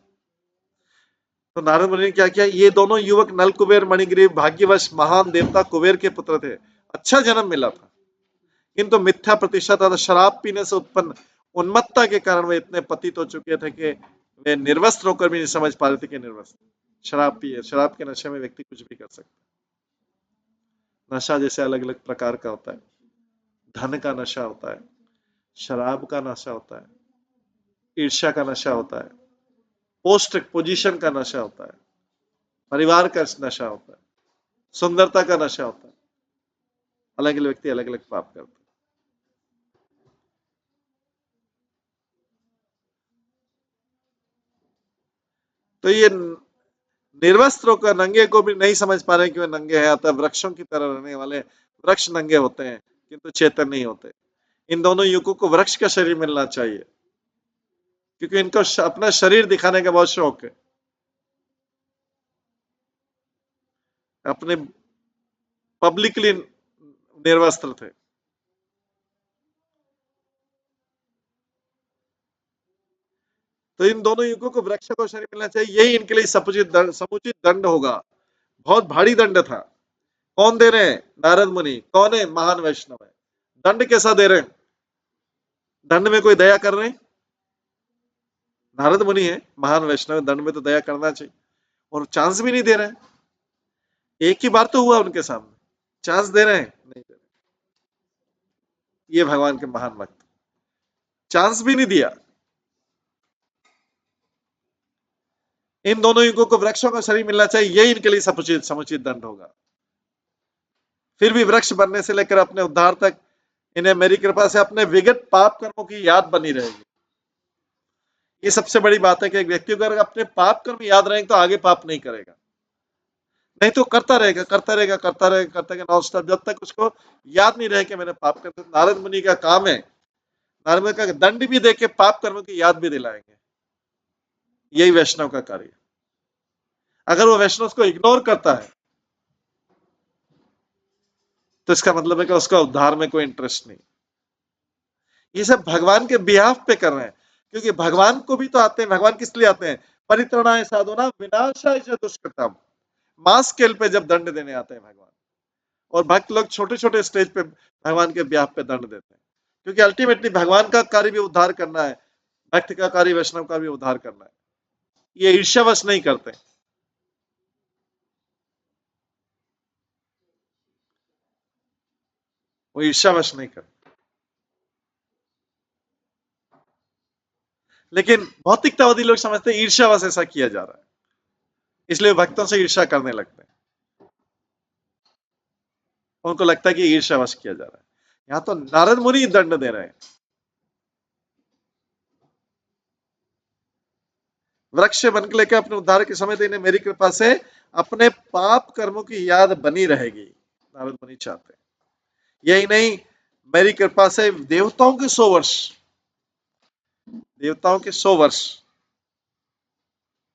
तो नारद मुनि ने क्या किया, ये दोनों युवक नल कुबेर मणिग्रीव भाग्यवश महान देवता कुबेर के पुत्र थे, अच्छा जन्म मिला था, किंतु मिथ्या प्रतिशत अर्थात शराब पीने से उत्पन्न उन्मत्तता के कारण वे इतने पतित हो चुके थे कि वे निर्वस्त्र होकर भी नहीं समझ पा रहे थे कि निर्वस्त्र। शराब पिए, शराब के नशे में व्यक्ति कुछ भी कर सकता है। नशा जैसे अलग अलग प्रकार का होता है, धन का नशा होता है, शराब का नशा होता है, ईर्ष्या का नशा होता है, पोस्ट पोजीशन का नशा होता है, परिवार का नशा होता है, सुंदरता का नशा होता है। अलग अलग व्यक्ति अलग अलग पाप करते हैं। तो ये निर्वस्त्र होकर नंगे को भी नहीं समझ पा रहे कि वे नंगे हैं, अतः वृक्षों की तरह रहने वाले वृक्ष नंगे होते हैं किंतु चेतन नहीं होते। इन दोनों युगों को वृक्ष का शरीर मिलना चाहिए क्योंकि इनको अपना शरीर दिखाने का बहुत शौक है। अपने पब्लिकली निर्वस्त्र थे। तो इन दोनों युगों को वृक्ष को शरीर मिलना चाहिए, यही इनके लिए समुचित दंड होगा। बहुत भारी दंड था। कौन दे रहे हैं? नारद मुनि। कौन है? महान वैष्णव है। दंड कैसा दे रहे हैं? दंड में कोई दया कर रहे हैं? नारद मुनि है, महान वैष्णव, दंड में तो दया करना चाहिए, और चांस भी नहीं दे रहे हैं। एक ही बार तो हुआ उनके सामने, चांस दे रहे हैं? नहीं दे रहे। ये भगवान के महान भक्त, चांस भी नहीं दिया। इन दोनों युगों को वृक्षों का शरीर मिलना चाहिए, यही इनके लिए समुचित दंड होगा। फिर भी वृक्ष बनने से लेकर अपने उद्धार तक इन्हें मेरी कृपा से अपने विगत पाप कर्मों की याद बनी रहेगी। ये सबसे बड़ी बात है कि एक व्यक्ति को अगर अपने पाप कर्म याद रहेंगे तो आगे पाप नहीं करेगा, नहीं तो करता रहेगा नॉन स्टॉप, जब तक उसको याद नहीं रहे कि मैंने पाप कर। नारद मुनि का काम है, नारद मुनि का दंड भी देके पाप कर्मों की याद भी दिलाएंगे। यही वैष्णव का कार्य। अगर वो वैष्णव को इग्नोर करता है तो इसका मतलब है कि उसका उद्धार में कोई इंटरेस्ट नहीं। ये सब भगवान के बिहाफ पे कर रहे हैं, क्योंकि भगवान को भी तो आते हैं। भगवान किस लिए आते हैं? परित्रणाय साधुना विनाशाय च दुष्कृतम। मास स्केल पे जब दंड देने आते हैं भगवान, और भक्त लोग छोटे छोटे स्टेज पे भगवान के बिहाफ पे दंड देते हैं, क्योंकि अल्टीमेटली भगवान का कार्य भी उद्धार करना है, भक्त का कार्य वैष्णव का भी उद्धार करना है। ये ईर्ष्यावश नहीं करते। वो ईर्ष्यावश नहीं करते। लेकिन भौतिकतावादी लोग समझते हैं ईर्ष्यावश ऐसा किया जा रहा है, इसलिए भक्तों से ईर्ष्या करने लगते हैं। उनको लगता है कि ईर्ष्यावश किया जा रहा है। यहां तो नारद मुनि दंड दे रहे हैं। वृक्ष बन के लेकर अपने उद्धार के समय देने मेरी कृपा से अपने पाप कर्मों की याद बनी रहेगी, नारद मुनि चाहते हैं। यही नहीं, मेरी कृपा से देवताओं के 100 वर्ष, देवताओं के 100 वर्ष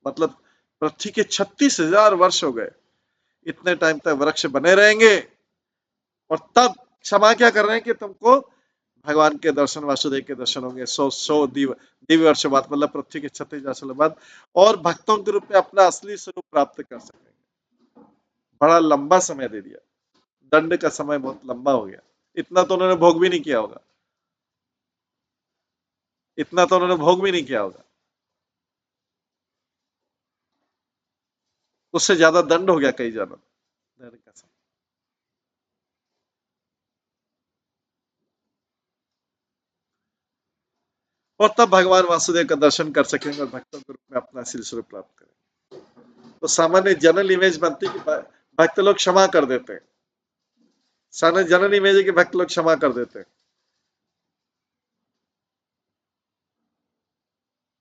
मतलब पृथ्वी के 36,000 वर्ष हो गए, इतने टाइम तक वृक्ष बने रहेंगे। और तब क्षमा क्या कर रहे हैं कि तुमको भगवान के दर्शन, वासुदेव के दर्शन होंगे 100 दिव्य वर्ष बाद, मतलब पृथ्वी के 36,000 साल बाद, और भक्तों के रूप में अपना असली स्वरूप प्राप्त कर सकेंगे। बड़ा लंबा समय दे दिया, दंड का समय बहुत लंबा हो गया। इतना तो उन्होंने भोग भी नहीं किया होगा, इतना तो उन्होंने भोग भी नहीं किया होगा, उससे ज्यादा दंड हो गया कई जन्म दंड का समय। और तब भगवान वासुदेव का दर्शन कर सकेंगे और भक्तों के रूप में अपना असली स्वरूप प्राप्त करेंगे। तो सामान्य जनरल इमेज बनती कि भक्त लोग क्षमा कर देते हैं, सामान्य जनरल इमेज है कि भक्त लोग क्षमा कर देते हैं,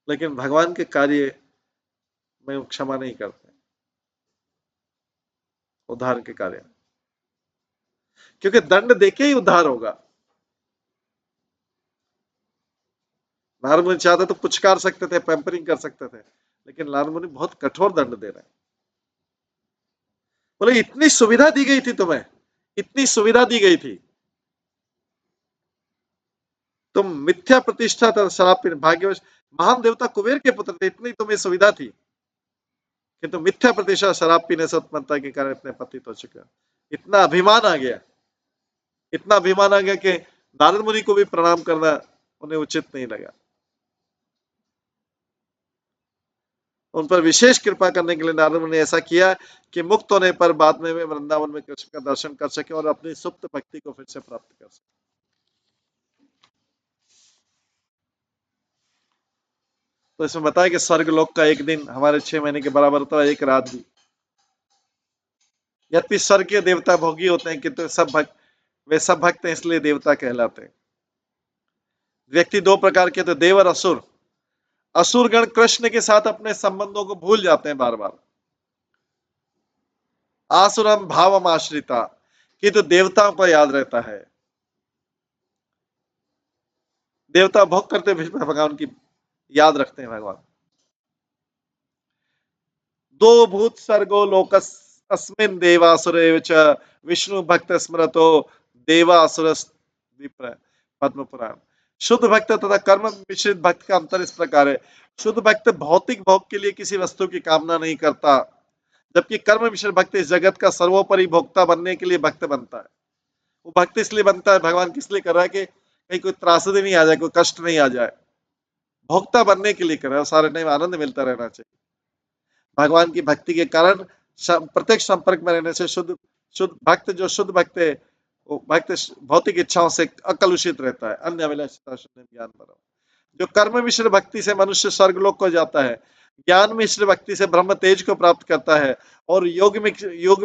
लेकिन भगवान के कार्य में वो क्षमा नहीं करते उद्धार के कार्य में, क्योंकि दंड देके ही उद्धार होगा। नारद मुनि चाहते तो पुचकार सकते थे, पैम्परिंग कर सकते थे, लेकिन नारद मुनि बहुत कठोर दंड दे रहे हैं। बोले इतनी सुविधा दी गई थी तुम्हें, इतनी सुविधा दी गई थी, तुम मिथ्या प्रतिष्ठा तथा शराब पीने, भाग्यवश महान देवता कुबेर के पुत्र थे, इतनी तुम्हें सुविधा थी, किंतु मिथ्या प्रतिष्ठा शराब पीने से उत्पन्नता के कारण इतने पतित हो चुके। इतना अभिमान आ गया, इतना अभिमान आ गया कि नारद मुनि को भी प्रणाम करना उन्हें उचित नहीं लगा। उन पर विशेष कृपा करने के लिए नारद मुनि ने ऐसा किया कि मुक्त होने पर बाद में वे वृंदावन में कृष्ण का दर्शन कर सके और अपनी सुप्त भक्ति को फिर से प्राप्त कर सके। तो इसमें बताया कि स्वर्ग लोक का एक दिन हमारे 6 महीने के बराबर होता है, एक रात भी। यद्यपि स्वर्ग के देवता भोगी होते हैं, किंतु वे सब भक्त हैं, इसलिए देवता कहलाते हैं। व्यक्ति 2 प्रकार के, तो देव और असुर। असुरगण कृष्ण के साथ अपने संबंधों को भूल जाते हैं बार बार। आसुरम भावम आश्रिता, कि तो देवताओं को याद रहता है, देवता भोग करते हुए भगवान की याद रखते हैं भगवान। दो भूत सर्गो लोकस अस्मिन देवासुर च विष्णु भक्त स्मृतो देवासुर विप्र, पद्म पुराण। शुद्ध भक्त तथा कर्म मिश्रित भक्त का अंतर इस प्रकार है। शुद्ध भक्त भौतिक भोग के लिए किसी वस्तु की कामना नहीं करता, जबकि कर्म मिश्रित भक्त इस जगत का सर्वोपरि भोक्ता बनने के लिए भक्त बनता है। वो भक्त इसलिए बनता है, भगवान किस लिए कर रहा है कि कहीं कोई त्रासदी नहीं आ जाए, कोई कष्ट नहीं आ जाए, भोक्ता बनने के लिए कर रहा है, सारे टाइम आनंद मिलता रहना चाहिए। भगवान की भक्ति के कारण प्रत्यक्ष संपर्क में रहने से शुद्ध शुद्ध भक्त, जो शुद्ध भक्त है, वो भक्त भौतिक इच्छाओं से अकलुषित रहता है, अन्य अभिलाषिता शून्य ज्ञान बनो। जो कर्म मिश्र भक्ति से मनुष्य स्वर्गलोक को जाता है, ज्ञान मिश्र भक्ति से ब्रह्म तेज को प्राप्त करता है, और योग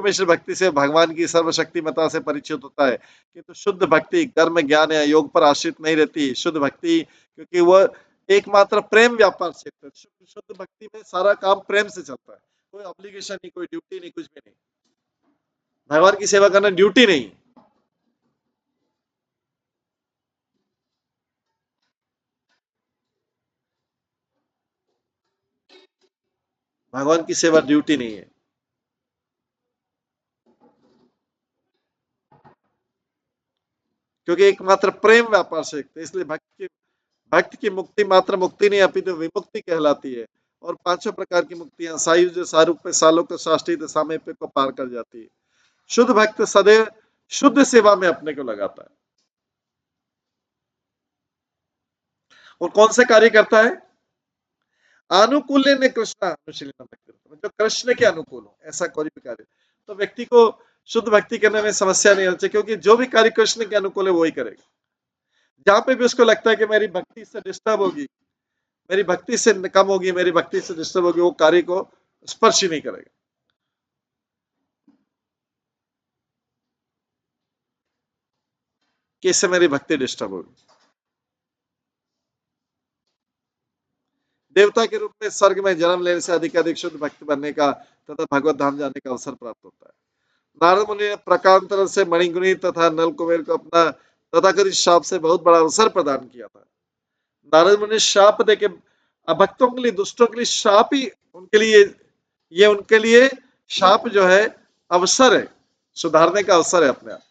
मिश्र भक्ति से भगवान की सर्वशक्तिमता से परिचित होता है। किंतु शुद्ध भक्ति कर्म ज्ञान या योग पर आश्रित नहीं रहती। शुद्ध भक्ति, क्योंकि वह एकमात्र प्रेम व्यापार से, शुद्ध भक्ति में सारा काम प्रेम से चलता है, कोई ऑब्लिगेशन नहीं, कोई ड्यूटी नहीं, कुछ भी नहीं। भगवान की सेवा करना ड्यूटी नहीं, भगवान की सेवा ड्यूटी नहीं है। क्योंकि एकमात्र प्रेम व्यापार से, इसलिए भक्त की मुक्ति मात्र मुक्ति नहीं, अपितु विमुक्ति कहलाती है। और पांचों प्रकार की मुक्तियां सायुज सारूप सालों को साष्टी सामय को पार कर जाती है। शुद्ध भक्त सदैव शुद्ध सेवा में अपने को लगाता है। और कौन से कार्य करता है? अनुकूल्य ने कृष्ण अनुशीलन, जो कृष्ण के अनुकूल हो ऐसा कोई भी कार्य, तो व्यक्ति को शुद्ध भक्ति करने में समस्या नहीं होती, क्योंकि जो भी कार्य कृष्ण के अनुकूल है वही करेगा। जहां पे भी उसको लगता है कि मेरी भक्ति से डिस्टर्ब होगी, मेरी भक्ति से कम होगी, मेरी भक्ति से डिस्टर्ब होगी, वो कार्य को स्पर्श ही नहीं करेगा। कि इससे मेरी भक्ति डिस्टर्ब होगी। देवता के रूप में स्वर्ग में जन्म लेने से अधिक शुद्ध भक्त बनने का तथा भगवत धाम जाने का अवसर प्राप्त होता है। नारद मुनि ने प्रकारांतर से मणिगुणी तथा नल कुबेर को अपना तथाकथित शाप से बहुत बड़ा अवसर प्रदान किया था। नारद मुनि शाप देके भक्तों के लिए, दुष्टों के लिए शाप ही उनके लिए, ये उनके लिए शाप जो है अवसर है, सुधारने का अवसर है अपने आप।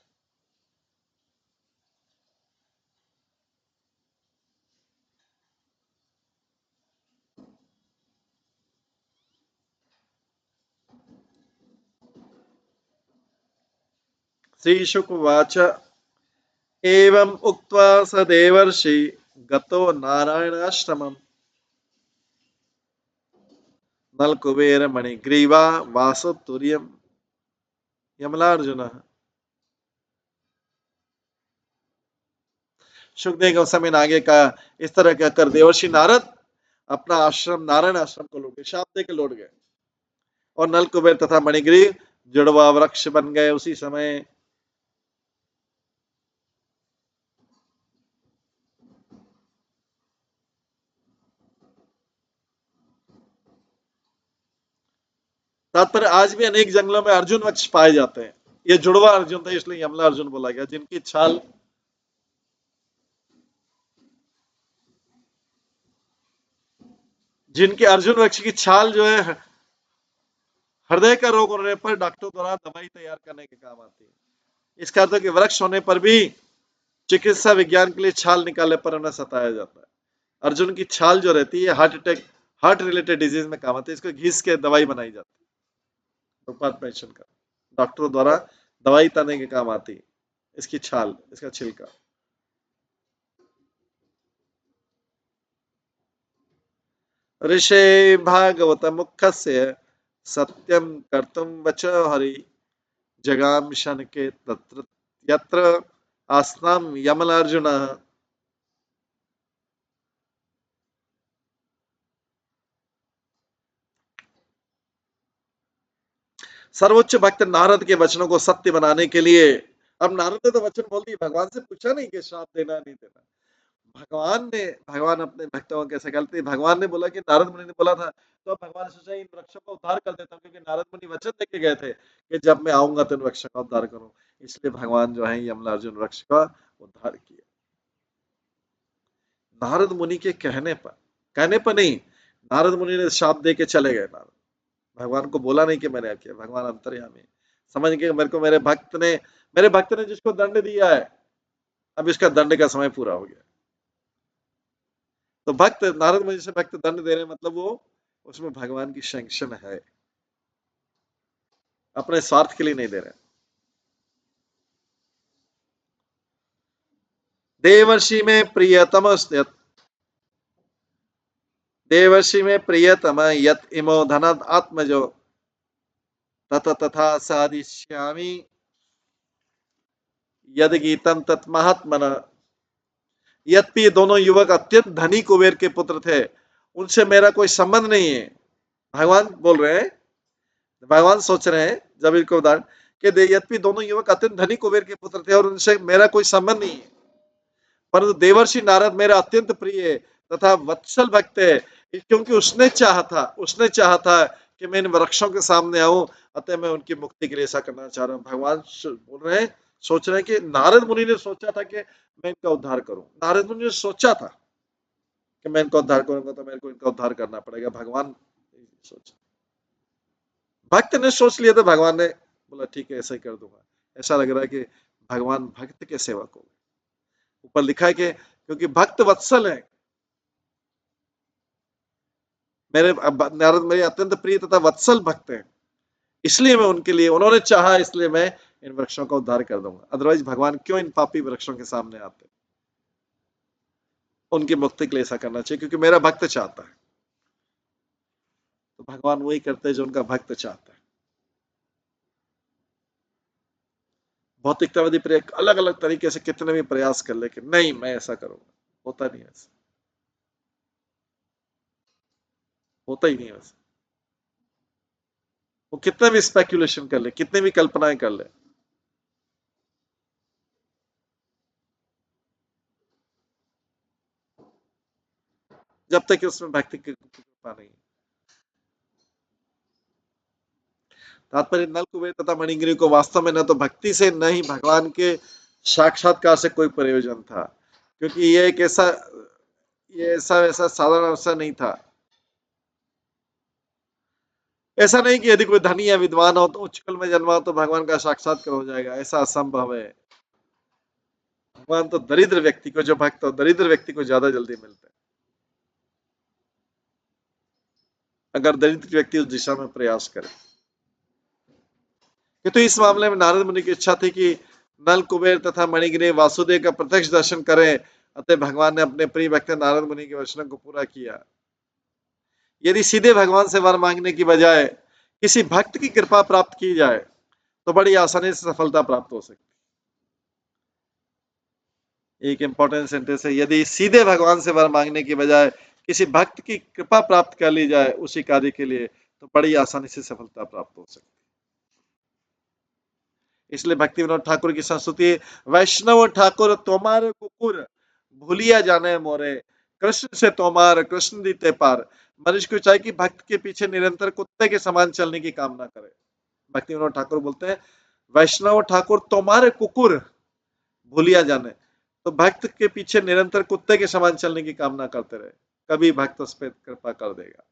श्री शुकवाच एवं उक्त्वा स देवर्षि गतो नारायणाश्रमम् नलकुबेर मणिग्रीवा वासो तुर्यम यमलार्जुन। सुखदेव गोस्वामी ने आगे कहा, इस तरह कहकर देवर्षि नारद अपना आश्रम नारायण आश्रम को लौट गए, शाप दे के लौट गए, और नल कुबेर तथा मणिग्रीव जुड़वा वृक्ष बन गए। उसी समय तात्पर्य, आज भी अनेक जंगलों में अर्जुन वृक्ष पाए जाते हैं। ये जुड़वा अर्जुन था, इसलिए यमला अर्जुन बोला गया, जिनकी छाल, जिनके अर्जुन वृक्ष की छाल जो है हृदय का रोग होने पर डॉक्टर द्वारा दवाई तैयार करने के काम आती है। इसका अर्थ है कि वृक्ष होने पर भी चिकित्सा विज्ञान के लिए छाल निकालने पर उन्हें सताया जाता है। अर्जुन की छाल जो रहती है heart attack, heart related disease में काम आती है, इसको घिस के दवाई बनाई जाती है। मेंशन कर, डॉक्टरों द्वारा दवाई ताने के काम आती है इसकी छाल, इसका छिलका। ऋषे भागवत मुखस्य सत्यम कर्तुम वच हरि जगाम शन के तत्र यत्र आस्नाम यमलार्जुन। सर्वोच्च भक्त नारद के वचनों को सत्य बनाने के लिए, अब नारद ने तो वचन बोल दिए, भगवान से पूछा नहीं कि श्राप देना नहीं देना, भगवान अपने भक्तों को कैसे कहते हैं, भगवान ने बोला कि नारद मुनि ने बोला था, तो अब भगवान ने सोचा इन वृक्षों का उद्धार कर देता हूँ, क्योंकि नारद मुनि वचन देके गए थे कि जब मैं आऊंगा तो इन वृक्षों का उद्धार करूं। इसलिए भगवान जो है यमला अर्जुन वृक्ष का उद्धार किया नारद मुनि के कहने पर नहीं, नारद मुनि ने शाप दे के चले गए। नारद भगवान को बोला नहीं कि मैंने किया, भगवान अंतर्यामी समझ के मेरे को मेरे भक्त ने जिसको दंड दिया है, अब इसका दंड का समय पूरा हो गया। तो भक्त नारद मुनि से भक्त दंड दे रहे हैं, मतलब वो उसमें भगवान की सैंक्शन है, अपने स्वार्थ के लिए नहीं दे रहे। देवर्षि में प्रियतम देवर्षि में प्रियतम यत इमो धनद आत्मजो तथा तथा साधिष्यामि यद गीतम तत् महात्मना। यद्यपि दोनों युवक अत्यंत धनी कुबेर के पुत्र थे, उनसे मेरा कोई संबंध नहीं है। भगवान बोल रहे हैं, भगवान सोच रहे हैं जब इनको उदाहरण कि यद्यपि दोनों युवक अत्यंत धनी कुबेर के पुत्र थे और उनसे मेरा कोई संबंध नहीं है, परंतु देवर्षि नारद मेरा अत्यंत प्रिय तथा वत्सल भक्त है, क्योंकि उसने चाहा था कि मैं इन वृक्षों के सामने आऊं, अतः मैं उनकी मुक्ति के लिए ऐसा करना चाह रहा हूं। भगवान बोल रहे हैं, सोच रहे हैं कि नारद मुनि ने सोचा था कि मैं इनका उद्धार करूं। नारद मुनि ने सोचा था कि मैं इनका उद्धार करूंगा तो मेरे को इनका उद्धार करना पड़ेगा। भगवान सोचा, भक्त ने सोच लिया, तो भगवान ने बोला ठीक है ऐसा ही कर दूंगा। ऐसा लग रहा है कि भगवान भक्त के सेवक हो। ऊपर लिखा है कि क्योंकि भक्त वत्सल है, नारद मेरे अत्यंत प्रिय तथा वत्सल भक्त हैं, इसलिए मैं उनके लिए, उन्होंने चाहा इसलिए मैं इन वृक्षों का उद्धार कर दूंगा। अदरवाइज भगवान क्यों इन पापी वृक्षों के सामने आते? उनकी मुक्ति के लिए ऐसा करना चाहिए, क्योंकि मेरा भक्त चाहता है। तो भगवान वही करते हैं जो उनका भक्त चाहता है। भौतिकतावादी अलग अलग तरीके से कितने भी प्रयास कर, लेकिन नहीं मैं ऐसा करूंगा, होता नहीं ऐसा, होता ही नहीं वैसे। वो कितने भी स्पेकुलेशन कर ले, कितने भी कल्पनाएं कर ले, जब तक कि उसमें भक्ति की कृपा नहीं। तात्पर्य नल कुबेर तथा मणिगिरी को वास्तव में न तो भक्ति से न ही भगवान के साक्षात्कार से कोई प्रयोजन था, क्योंकि ये ऐसा वैसा साधारण अवसर नहीं था। ऐसा नहीं कि यदि कोई धनी या विद्वान हो तो उच्च कुल में जन्मा हो तो भगवान का साक्षात्कार हो जाएगा, ऐसा असंभव है। भगवान तो दरिद्र व्यक्ति को, जो भक्त हो दरिद्र व्यक्ति को ज्यादा जल्दी मिलते हैं, अगर दरिद्र व्यक्ति उस दिशा में प्रयास करे। तो इस मामले में नारद मुनि की इच्छा थी कि नल कुबेर तथा मणिगिरी वासुदेव का प्रत्यक्ष दर्शन करें, अतः भगवान ने अपने प्रिय भक्त नारद मुनि के वचन को पूरा किया। यदि सीधे भगवान से वर मांगने की बजाय किसी भक्त की कृपा प्राप्त की जाए तो बड़ी आसानी से सफलता प्राप्त हो सकती है। एक इंपॉर्टेंट सेंटेंस है, यदि सीधे भगवान से वर मांगने की बजाय किसी भक्त की कृपा प्राप्त कर ली जाए उसी कार्य के लिए, तो बड़ी आसानी से सफलता प्राप्त हो सकती है। इसलिए भक्ति विनोद ठाकुर की संस्तुति, वैष्णव ठाकुर तोमार कुकुर भूलिया जाने मोरे, कृष्ण से तोमार कृष्ण दीते पार। मनुष्य को चाहिए कि भक्त के पीछे निरंतर कुत्ते के समान चलने की कामना करे। भक्ति विनोद ठाकुर बोलते हैं, वैष्णव ठाकुर तोमार कुकुर भूलिया जाने, तो भक्त के पीछे निरंतर कुत्ते के समान चलने की कामना करते रहे, कभी भक्त उस पर कृपा कर देगा।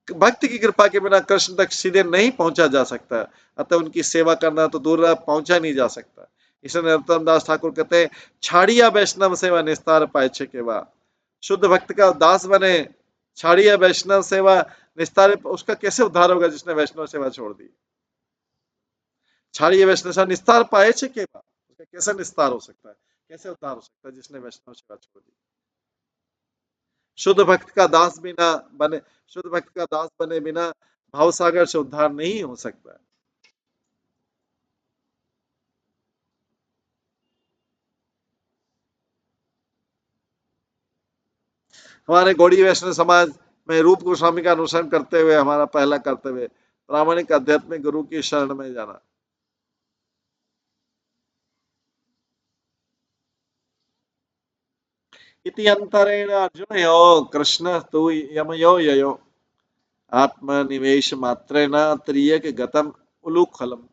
भक्त की कृपा के बिना कृष्ण तक सीधे नहीं पहुंचा जा सकता, अतः उनकी सेवा करना तो दूर रहा, पहुंचा नहीं जा सकता। इसलिए नरोत्तम दास ठाकुर कहते हैं, छाड़िया वैष्णव सेवा निस्तार पाए छे केवा। शुद्ध भक्त का दास बने, छाड़िया वैष्णव सेवा निस्तार, उसका कैसे उद्धार होगा जिसने वैष्णव सेवा छोड़ दी? छाड़िया वैष्णव सेवा निस्तार पाए छे केवा, उसका कैसे निस्तार हो सकता है, कैसे उद्धार हो सकता है जिसने वैष्णव सेवा छोड़ दी? शुद्ध भक्त का दास बिना बने, शुद्ध भक्त का दास बने बिना भाव सागर से उद्धार नहीं हो सकता। हमारे गौड़ी वैष्णव समाज में रूप गोस्वामी का अनुसरण करते हुए हमारा पहला कर्तव्य प्रामाणिक आध्यात्मिक गुरु की शरण में जाना। इति अंतरेण अर्जुनयो कृष्ण तु यमयो ययो आत्मनिवेश मात्रेण त्रियक गतम उलूखलम।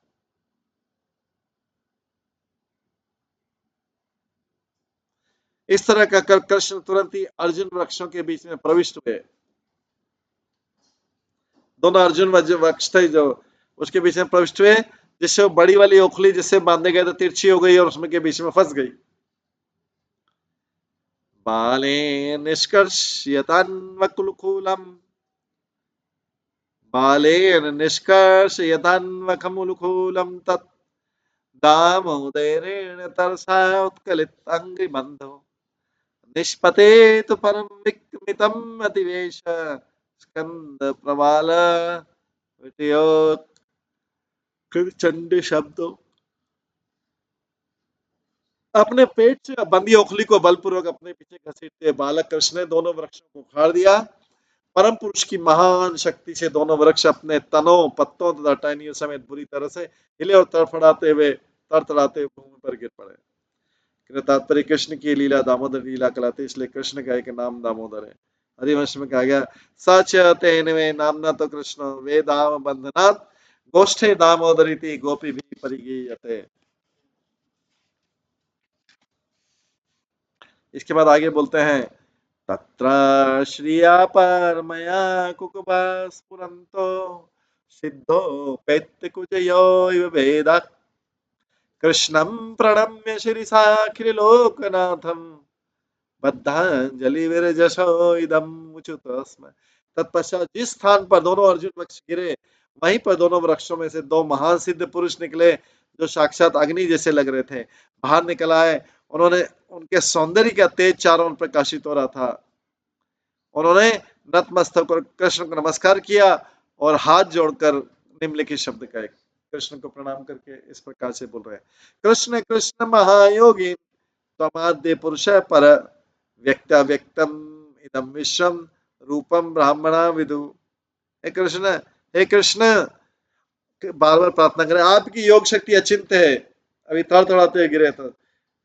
इस तरह का कर कृष्ण तुरंत ही अर्जुन वृक्षों के बीच में प्रविष्ट हुए। दोनों अर्जुन वृक्ष थे जो उसके बीच में प्रविष्ट हुए, जिससे वो बड़ी वाली ओखली जिससे बांधे गए थे तिरछी हो गई और उसमें के बीच में फंस गई। बाले निष्कर्षयतान्वकुलूलम बालेन निष्कर्षयतान्वकुलूलम तत् दामोदरेण तरसा उत्कलितांग्रिबन्धो निष्पतेतु परं विक्रमितम् अतिवेश स्कंद प्रवाल चंड शब्दों अपने पेट से बंदी ओखली को बलपूर्वक अपने पीछे घसीटते बालक कृष्ण ने दोनों वृक्षों को उखाड़ दिया। परम पुरुष की महान शक्ति से दोनों वृक्ष अपने तनों पत्तों तथा टहनियों समेत बुरी तरह से हिले और तड़फड़ाते हुए तड़तड़ाते हुए भूमि पर गिर पड़े। तात्पर्य कृष्ण की लीला दामोदर लीला कहलाती है, इसलिए कृष्ण का एक नाम दामोदर है। हरिवंश में कहा गया सच तेन वे नामना तो कृष्ण वे दाम बंधनात् गोष्ठे दामोदरिति गोपी भी परिगीयते। इसके बाद आगे बोलते हैं तत्र श्रिया परमया कुकुबा स्फुरन्तो सिद्धो पेत्य कुजयो इव वेदा कृष्णं प्रणम्य शिरसाखिलोकनाथं बद्धांजलि विरजसो इदम उच्युतस्म। तत्पश्चात जिस स्थान पर दोनों अर्जुन वृक्ष गिरे वहीं पर दोनों वृक्षों में से दो महान सिद्ध पुरुष निकले जो साक्षात अग्नि जैसे लग रहे थे, बाहर निकल आए। उन्होंने उनके सौंदर्य का तेज चारों ओर प्रकाशित हो रहा था। उन्होंने नतमस्तक होकर कृष्ण को नमस्कार किया और हाथ जोड़कर निम्नलिखित शब्द कहे। कृष्ण को प्रणाम करके इस प्रकार से बोल रहे हैं कृष्ण कृष्ण महायोगी त्वमाद्य पुरुष पर व्यक्ता व्यक्तम इदम विश्वम रूपम ब्राह्मणा विदु। हे कृष्ण बार बार प्रार्थना करें आपकी योग शक्ति अचिंत है। अभी तड़तड़ाते हुए गिरे तो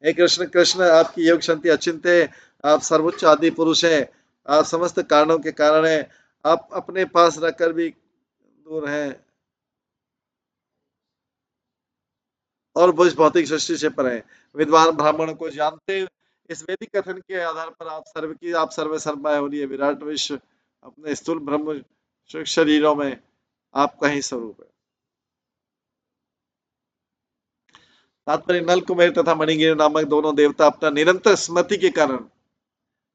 हे कृष्ण कृष्ण आपकी योग शक्ति अचिंत है। आप सर्वोच्च आदि पुरुष हैं। आप समस्त कारणों के कारण हैं। आप अपने पास रखकर भी दूर हैं और बुझ भौतिक सृष्टि से पर हैं। विद्वान ब्राह्मण को जानते इस वैदिक कथन के आधार पर आप सर्व सर्वमय होनी विराट विश्व अपने स्थूल ब्रह्म शरीरों में आपका ही स्वरूप है। तात्पर्य नल कुबेर तथा मणिगिरि नामक दोनों देवता अपना निरंतर स्मृति के कारण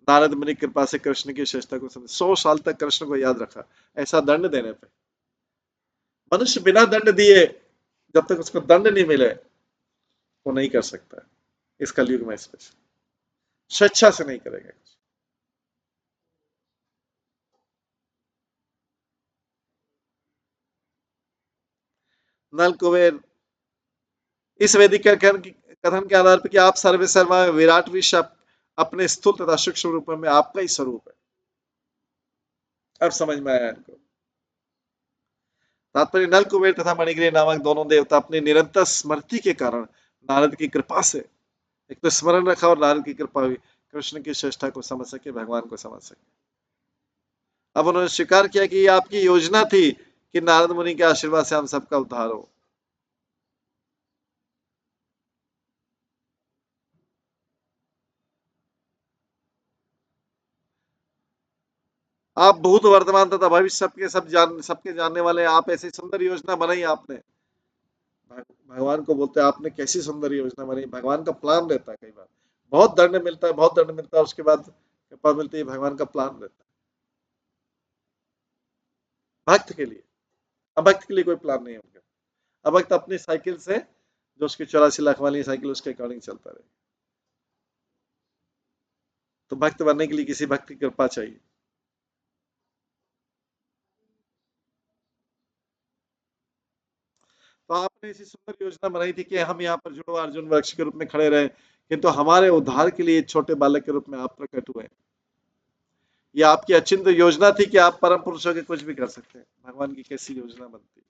नारद मुनि की कृपा से कृष्ण की श्रेष्ठता को समझ 100 साल तक कृष्ण को याद रखा। ऐसा दंड देने पे मनुष्य बिना दंड दिए जब तक उसको दंड नहीं मिले वो नहीं कर सकता है। इस कलयुग में स्पेशल स्वेच्छा से नहीं करेगा। नल कुबेर इस वैदिक कथन के आधार पर कि आप सर्वे सर्वा विराट विश्व अपने स्थूल तथा सूक्ष्म रूप में आपका ही स्वरूप है। अब समझ में आया इनको। तात्पर्य नल कुबेर तथा मणिग्रह नामक दोनों देवता अपनी निरंतर स्मृति के कारण नारद की कृपा से एक तो स्मरण रखा और नारद की कृपा हुई कृष्ण की श्रेष्ठता को समझ सके भगवान को समझ सके। अब उन्होंने स्वीकार किया कि ये आपकी योजना थी कि नारद मुनि के आशीर्वाद से हम सबका उद्धार हो। आप भूत वर्तमान तथा भविष्य सबके जानने वाले आप ऐसी सुंदर योजना बनाई आपने। भगवान को बोलते हैं आपने कैसी सुंदर योजना बनाई। भगवान का प्लान रहता है कई बार बहुत दंड मिलता है बहुत दंड मिलता है उसके बाद कृपा मिलती है। भगवान का प्लान रहता है भक्त के लिए। अभक्त के लिए कोई प्लान नहीं होगा। अभक्त अपनी साइकिल से जो उसकी 84 लाख वाली साइकिल उसके अकॉर्डिंग चलता रहे। तो भक्त बनने के लिए किसी भक्त की कृपा चाहिए। तो आपने ऐसी सुंदर योजना बनाई थी कि हम यहाँ पर जुड़ो अर्जुन वृक्ष के रूप में खड़े रहे किंतु हमारे उद्धार के लिए छोटे बालक के रूप में आप प्रकट हुए। ये आपकी अचिंत योजना थी कि आप परम पुरुष होकर कुछ भी कर सकते हैं। भगवान की कैसी योजना बनती है।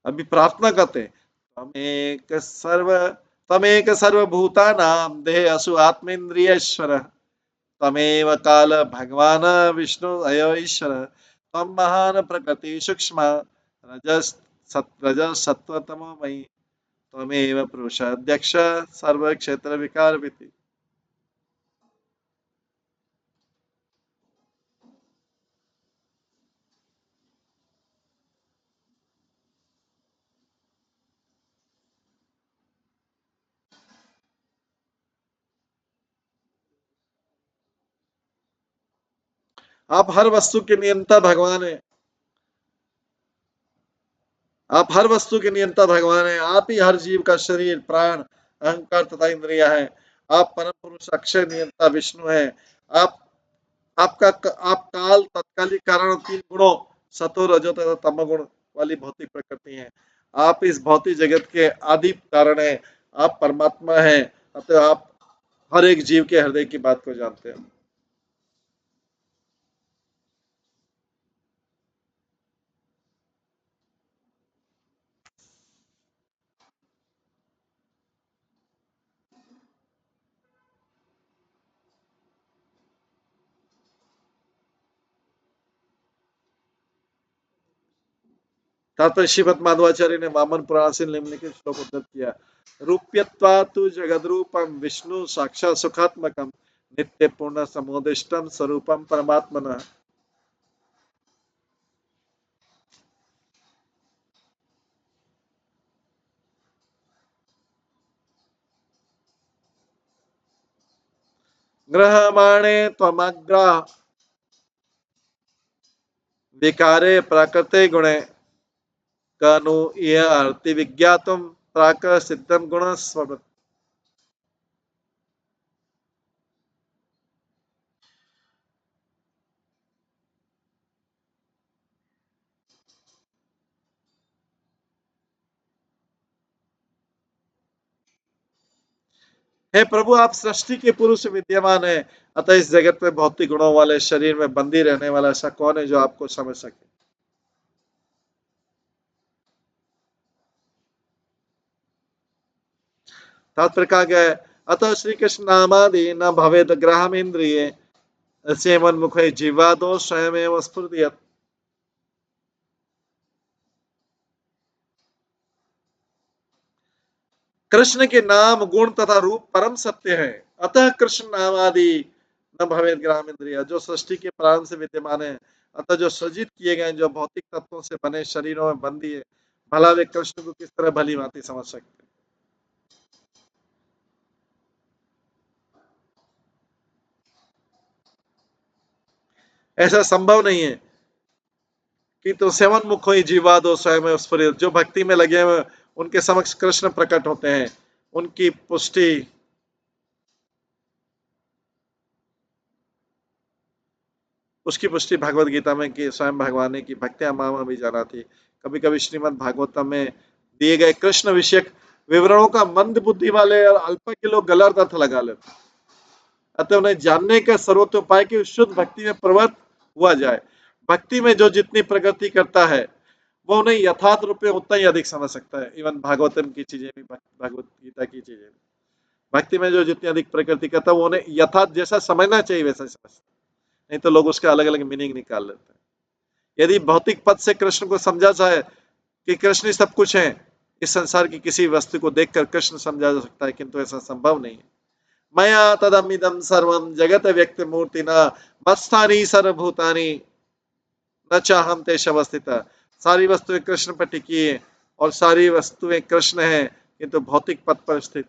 अभी प्रार्थना करते हैं, तमेक सर्वभूतानां देहेषु आत्मेन्द्रियेश्वर तमेव काल भगवान विष्णु अयो ईश्वर तम महान प्रकृति सूक्ष्म रजस सत्व तमोमयि त्वमेव पुरुष अध्यक्ष सर्व क्षेत्र विकार विति। आप हर वस्तु के नियंता भगवान है, आप हर वस्तु के नियंता भगवान है, आप ही हर जीव का शरीर प्राण अहंकार तथा इंद्रिया है। आप परम पुरुष अक्षय नियंता विष्णु है। आप आपका आप काल तत्कालिक कारण तीन गुणों सतो रजो तथा तमोगुण वाली भौतिक प्रकृति है। आप इस भौतिक जगत के आदि कारण है। आप परमात्मा है, अतः आप हर एक जीव के हृदय की बात को जानते हैं। तात्पर्य श्रीमद माधवाचार्य ने वामन पुराण से निम्नलिखित श्लोक उद्धृत किया। रूप्यत्वातु जगद्रूपम विष्णु साक्षात् सुखात्मकम नित्य पूर्ण समुदिष्टम स्वरूपम परमात्मनः। ग्रहमाणे त्वमग्रा विकारे प्राकृते गुणे कनु यह अर्ति विज्ञातुम प्राक सिद्धम गुण स्व। हे प्रभु, आप सृष्टि के पूर्व से विद्यमान है, अतः इस जगत में भौतिक गुणों वाले शरीर में बंदी रहने वाला ऐसा कौन है जो आपको समझ सके। तात्पर्य कहा गया है, अतः श्री कृष्ण नामादि न भवेद ग्रहम इंद्रिय सेवन मुखे जीवादो स्वयं स्फुर्दियत। कृष्ण के नाम गुण तथा रूप परम सत्य है, अतः कृष्ण नाम आदि न भवेद ग्राम इंद्रिया, जो सृष्टि के प्रारंभ से विद्यमान है, अतः जो सृजित किए गए जो भौतिक तत्वों से बने शरीरों में बंदी है, भला वे कृष्ण को किस तरह भली भांति समझ सकते हैं। ऐसा संभव नहीं है कि तो सेवन मुख ही जीवा दो स्वयं स्फुरित, जो भक्ति में लगे हुए उनके समक्ष कृष्ण प्रकट होते हैं। उनकी पुष्टि उसकी पुष्टि भगवत गीता में कि स्वयं भगवान ने की भक्त्या मामा भी जाना थी। कभी कभी श्रीमद भागवतम में दिए गए कृष्ण विषयक विवरणों का मंद बुद्धि वाले और अल्प के लोग गलत अर्थ लगा लेते, अतः उन्हें जानने का सर्वोत्तम उपाय कि शुद्ध भक्ति में प्रवृत्त हुआ जाए। भक्ति में जो जितनी प्रगति करता है वो उन्हें यथार्थ रूप में उतना ही अधिक समझ सकता है। इवन भागवतम की चीजें भी, भगवत गीता की चीजें भी, भक्ति में जो जितनी अधिक प्रगति करता है वो उन्हें यथार्थ जैसा समझना चाहिए वैसा ही समझता है। नहीं तो लोग उसका अलग अलग मीनिंग निकाल लेते हैं। यदि भौतिक पद से कृष्ण को समझा जाए कि कृष्ण ही सब कुछ है, इस संसार की किसी वस्तु को देखकर कृष्ण समझा जा सकता है, किंतु ऐसा संभव नहीं है। मया तदमिदं सर्वं जगत व्यक्त मूर्ति न मत्स्थानी सर्वभूतानि न चाहम तेष अवस्थिता। सारी वस्तुएं कृष्ण पर टिकी है और सारी वस्तुएं कृष्ण है, किंतु भौतिक पद पर स्थित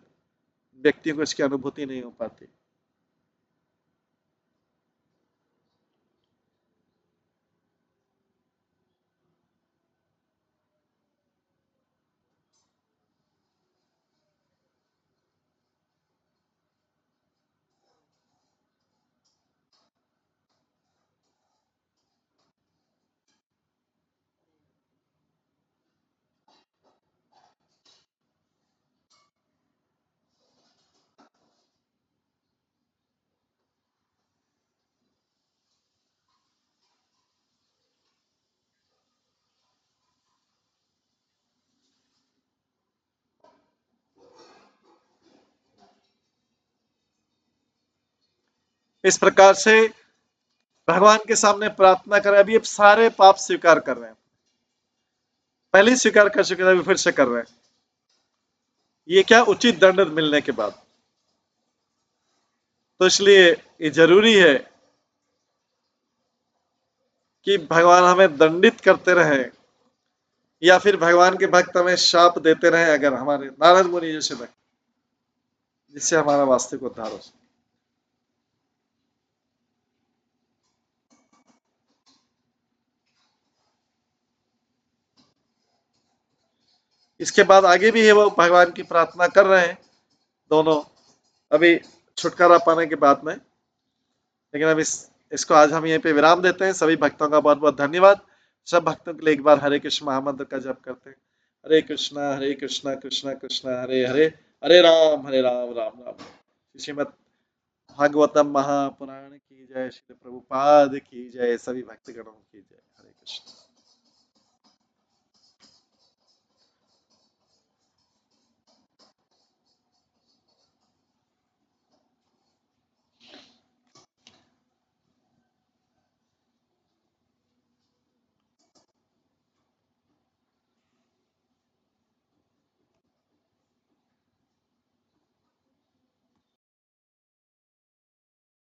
व्यक्तियों को इसकी अनुभूति नहीं हो पाती। इस प्रकार से भगवान के सामने प्रार्थना करें। अभी अब सारे पाप स्वीकार कर रहे हैं, पहले ही स्वीकार कर चुके थे, अभी फिर से कर रहे हैं। ये क्या, उचित दंड मिलने के बाद। तो इसलिए ये जरूरी है कि भगवान हमें दंडित करते रहे या फिर भगवान के भक्त हमें शाप देते रहे, अगर हमारे नारद मुनि जैसे भक्त, जिससे हमारा वास्तविक उद्धार हो सके। इसके बाद आगे भी है, वो भगवान की प्रार्थना कर रहे हैं दोनों, अभी छुटकारा पाने के बाद में। लेकिन अब इसको आज हम यहीं पे विराम देते हैं। सभी भक्तों का बहुत बहुत धन्यवाद। सब भक्तों के लिए एक बार हरे कृष्ण महामंत्र का जप करते हैं। हरे कृष्णा कृष्णा कृष्णा हरे हरे, हरे राम राम राम। श्रीमद् भागवतम महापुराण की जय, श्री प्रभुपाद की जय, सभी भक्तगणों की जय। हरे कृष्ण।